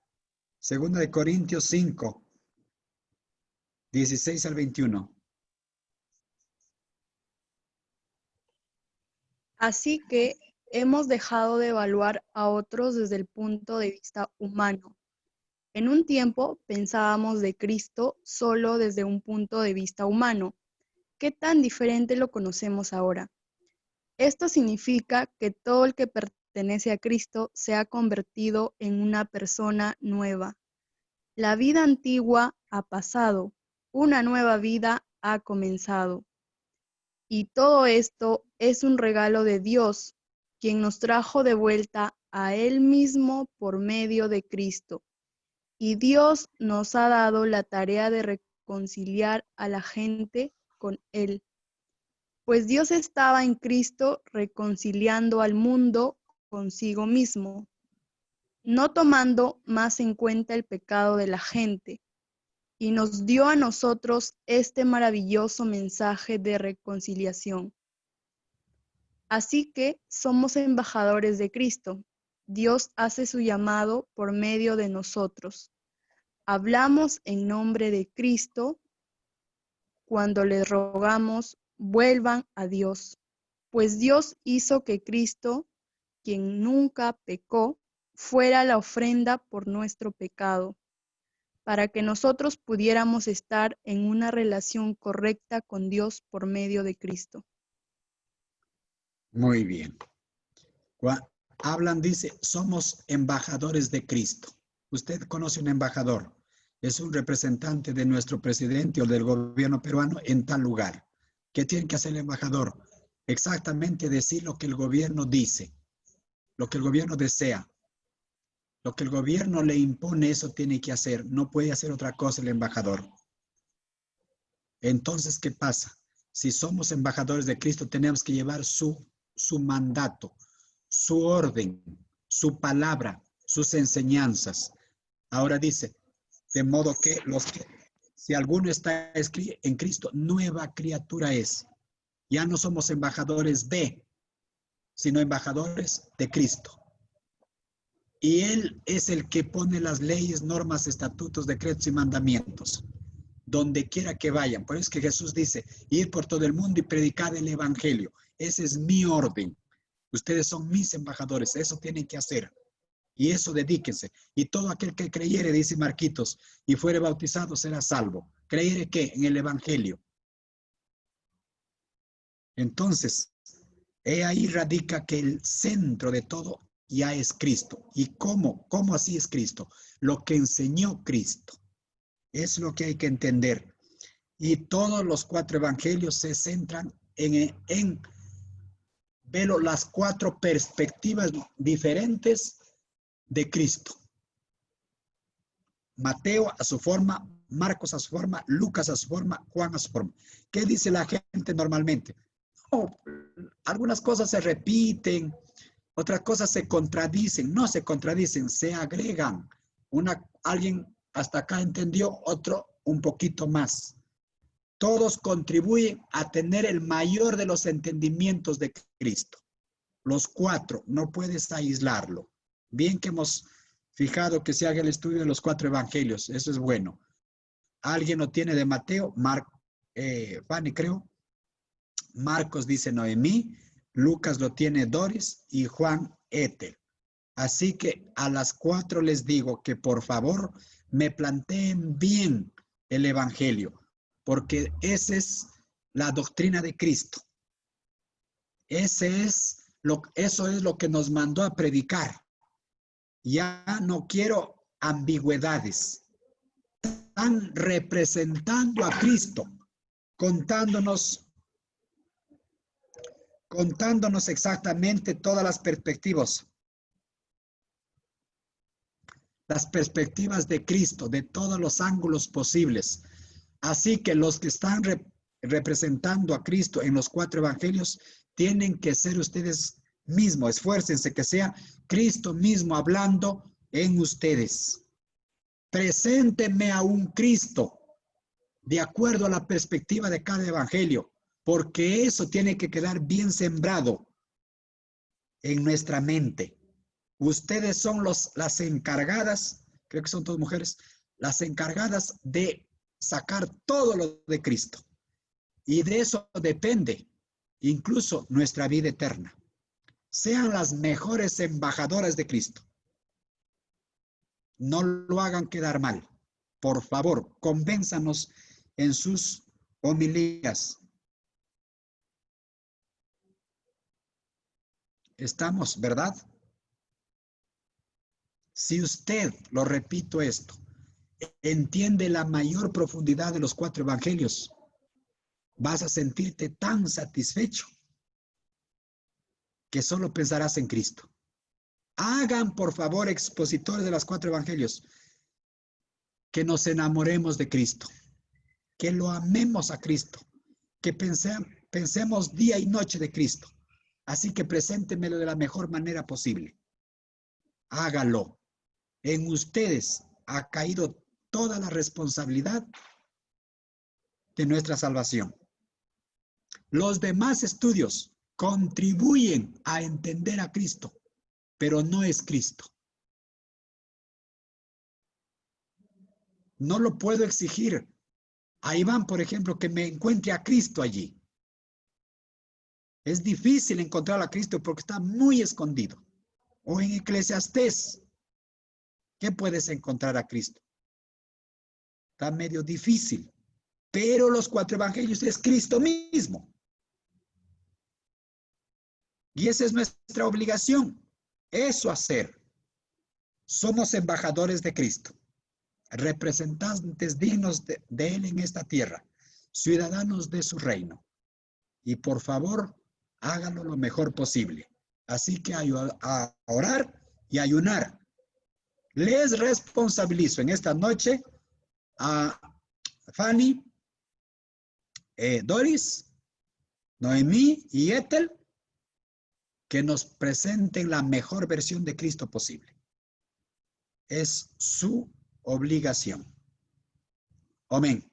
2 Corintios 5, 16 al 21. Así que hemos dejado de evaluar a otros desde el punto de vista humano. En un tiempo pensábamos de Cristo solo desde un punto de vista humano. ¿Qué tan diferente lo conocemos ahora? Esto significa que todo el que pertenece a Cristo se ha convertido en una persona nueva. La vida antigua ha pasado, una nueva vida ha comenzado. Y todo esto es un regalo de Dios, quien nos trajo de vuelta a Él mismo por medio de Cristo. Y Dios nos ha dado la tarea de reconciliar a la gente con Él. Pues Dios estaba en Cristo reconciliando al mundo consigo mismo, no tomando más en cuenta el pecado de la gente, y nos dio a nosotros este maravilloso mensaje de reconciliación. Así que somos embajadores de Cristo. Dios hace su llamado por medio de nosotros. Hablamos en nombre de Cristo cuando les rogamos, vuelvan a Dios, pues Dios hizo que Cristo, quien nunca pecó, fuera la ofrenda por nuestro pecado, para que nosotros pudiéramos estar en una relación correcta con Dios por medio de Cristo. Muy bien. Hablan, dice, somos embajadores de Cristo. Usted conoce un embajador. Es un representante de nuestro presidente o del gobierno peruano en tal lugar. ¿Qué tiene que hacer el embajador? Exactamente decir lo que el gobierno dice, lo que el gobierno desea. Lo que el gobierno le impone, eso tiene que hacer. No puede hacer otra cosa el embajador. Entonces, ¿qué pasa? Si somos embajadores de Cristo, tenemos que llevar su mandato, su orden, su palabra, sus enseñanzas. Ahora dice, de modo que si alguno está en Cristo, nueva criatura es. Ya no somos embajadores de, sino embajadores de Cristo. Y Él es el que pone las leyes, normas, estatutos, decretos y mandamientos, donde quiera que vayan. Por eso es que Jesús dice, ir por todo el mundo y predicar el evangelio. Ese es mi orden. Ustedes son mis embajadores, eso tienen que hacer. Y eso dedíquense. Y todo aquel que creyere, dice Marquitos, y fuere bautizado será salvo. ¿Creyere qué? En el evangelio. Entonces, ahí radica que el centro de todo ya es Cristo. ¿Y cómo? ¿Cómo así es Cristo? Lo que enseñó Cristo. Es lo que hay que entender. Y todos los 4 evangelios se centran en ver las 4 perspectivas diferentes de Cristo. Mateo a su forma, Marcos a su forma, Lucas a su forma, Juan a su forma. ¿Qué dice la gente normalmente? Oh, algunas cosas se repiten, otras cosas se contradicen. No se contradicen, se agregan. Alguien hasta acá entendió, otro un poquito más. Todos contribuyen a tener el mayor de los entendimientos de Cristo. Los 4, no puedes aislarlo. Bien que hemos fijado que se haga el estudio de los 4 evangelios, eso es bueno. ¿Alguien lo tiene de Mateo? Fanny, creo. Marcos dice Noemí, Lucas lo tiene Doris y Juan Ethel. Así que a las 4 les digo que por favor me planteen bien el evangelio, porque esa es la doctrina de Cristo. Eso es lo que nos mandó a predicar. Ya no quiero ambigüedades. Están representando a Cristo, contándonos exactamente todas las perspectivas. Las perspectivas de Cristo, de todos los ángulos posibles. Así que los que están representando a Cristo en los 4 evangelios, tienen que ser ustedes mismos. Esfuércense que sea Cristo mismo hablando en ustedes. Preséntenme a un Cristo de acuerdo a la perspectiva de cada evangelio, porque eso tiene que quedar bien sembrado en nuestra mente. Ustedes son las encargadas, creo que son todas mujeres, las encargadas de sacar todo lo de Cristo. Y de eso depende incluso nuestra vida eterna. Sean las mejores embajadoras de Cristo. No lo hagan quedar mal. Por favor, convénzanos en sus homilías. Estamos, ¿verdad? Si usted, lo repito esto, entiende la mayor profundidad de los 4 evangelios, vas a sentirte tan satisfecho que solo pensarás en Cristo. Hagan, por favor, expositores de los 4 evangelios, que nos enamoremos de Cristo, que lo amemos a Cristo, que pensemos día y noche de Cristo. Así que preséntemelo de la mejor manera posible. Hágalo. En ustedes ha caído toda la responsabilidad de nuestra salvación. Los demás estudios contribuyen a entender a Cristo, pero no es Cristo. No lo puedo exigir a Iván, por ejemplo, que me encuentre a Cristo allí. Es difícil encontrar a Cristo porque está muy escondido. O en Eclesiastés, ¿qué puedes encontrar a Cristo? Está medio difícil. Pero los 4 evangelios es Cristo mismo. Y esa es nuestra obligación. Eso hacer. Somos embajadores de Cristo. Representantes dignos de Él en esta tierra. Ciudadanos de su reino. Y por favor, háganlo lo mejor posible. Así que a orar y ayunar. Les responsabilizo en esta noche a Fanny, Doris, Noemí y Ethel, que nos presenten la mejor versión de Cristo posible. Es su obligación. Amén.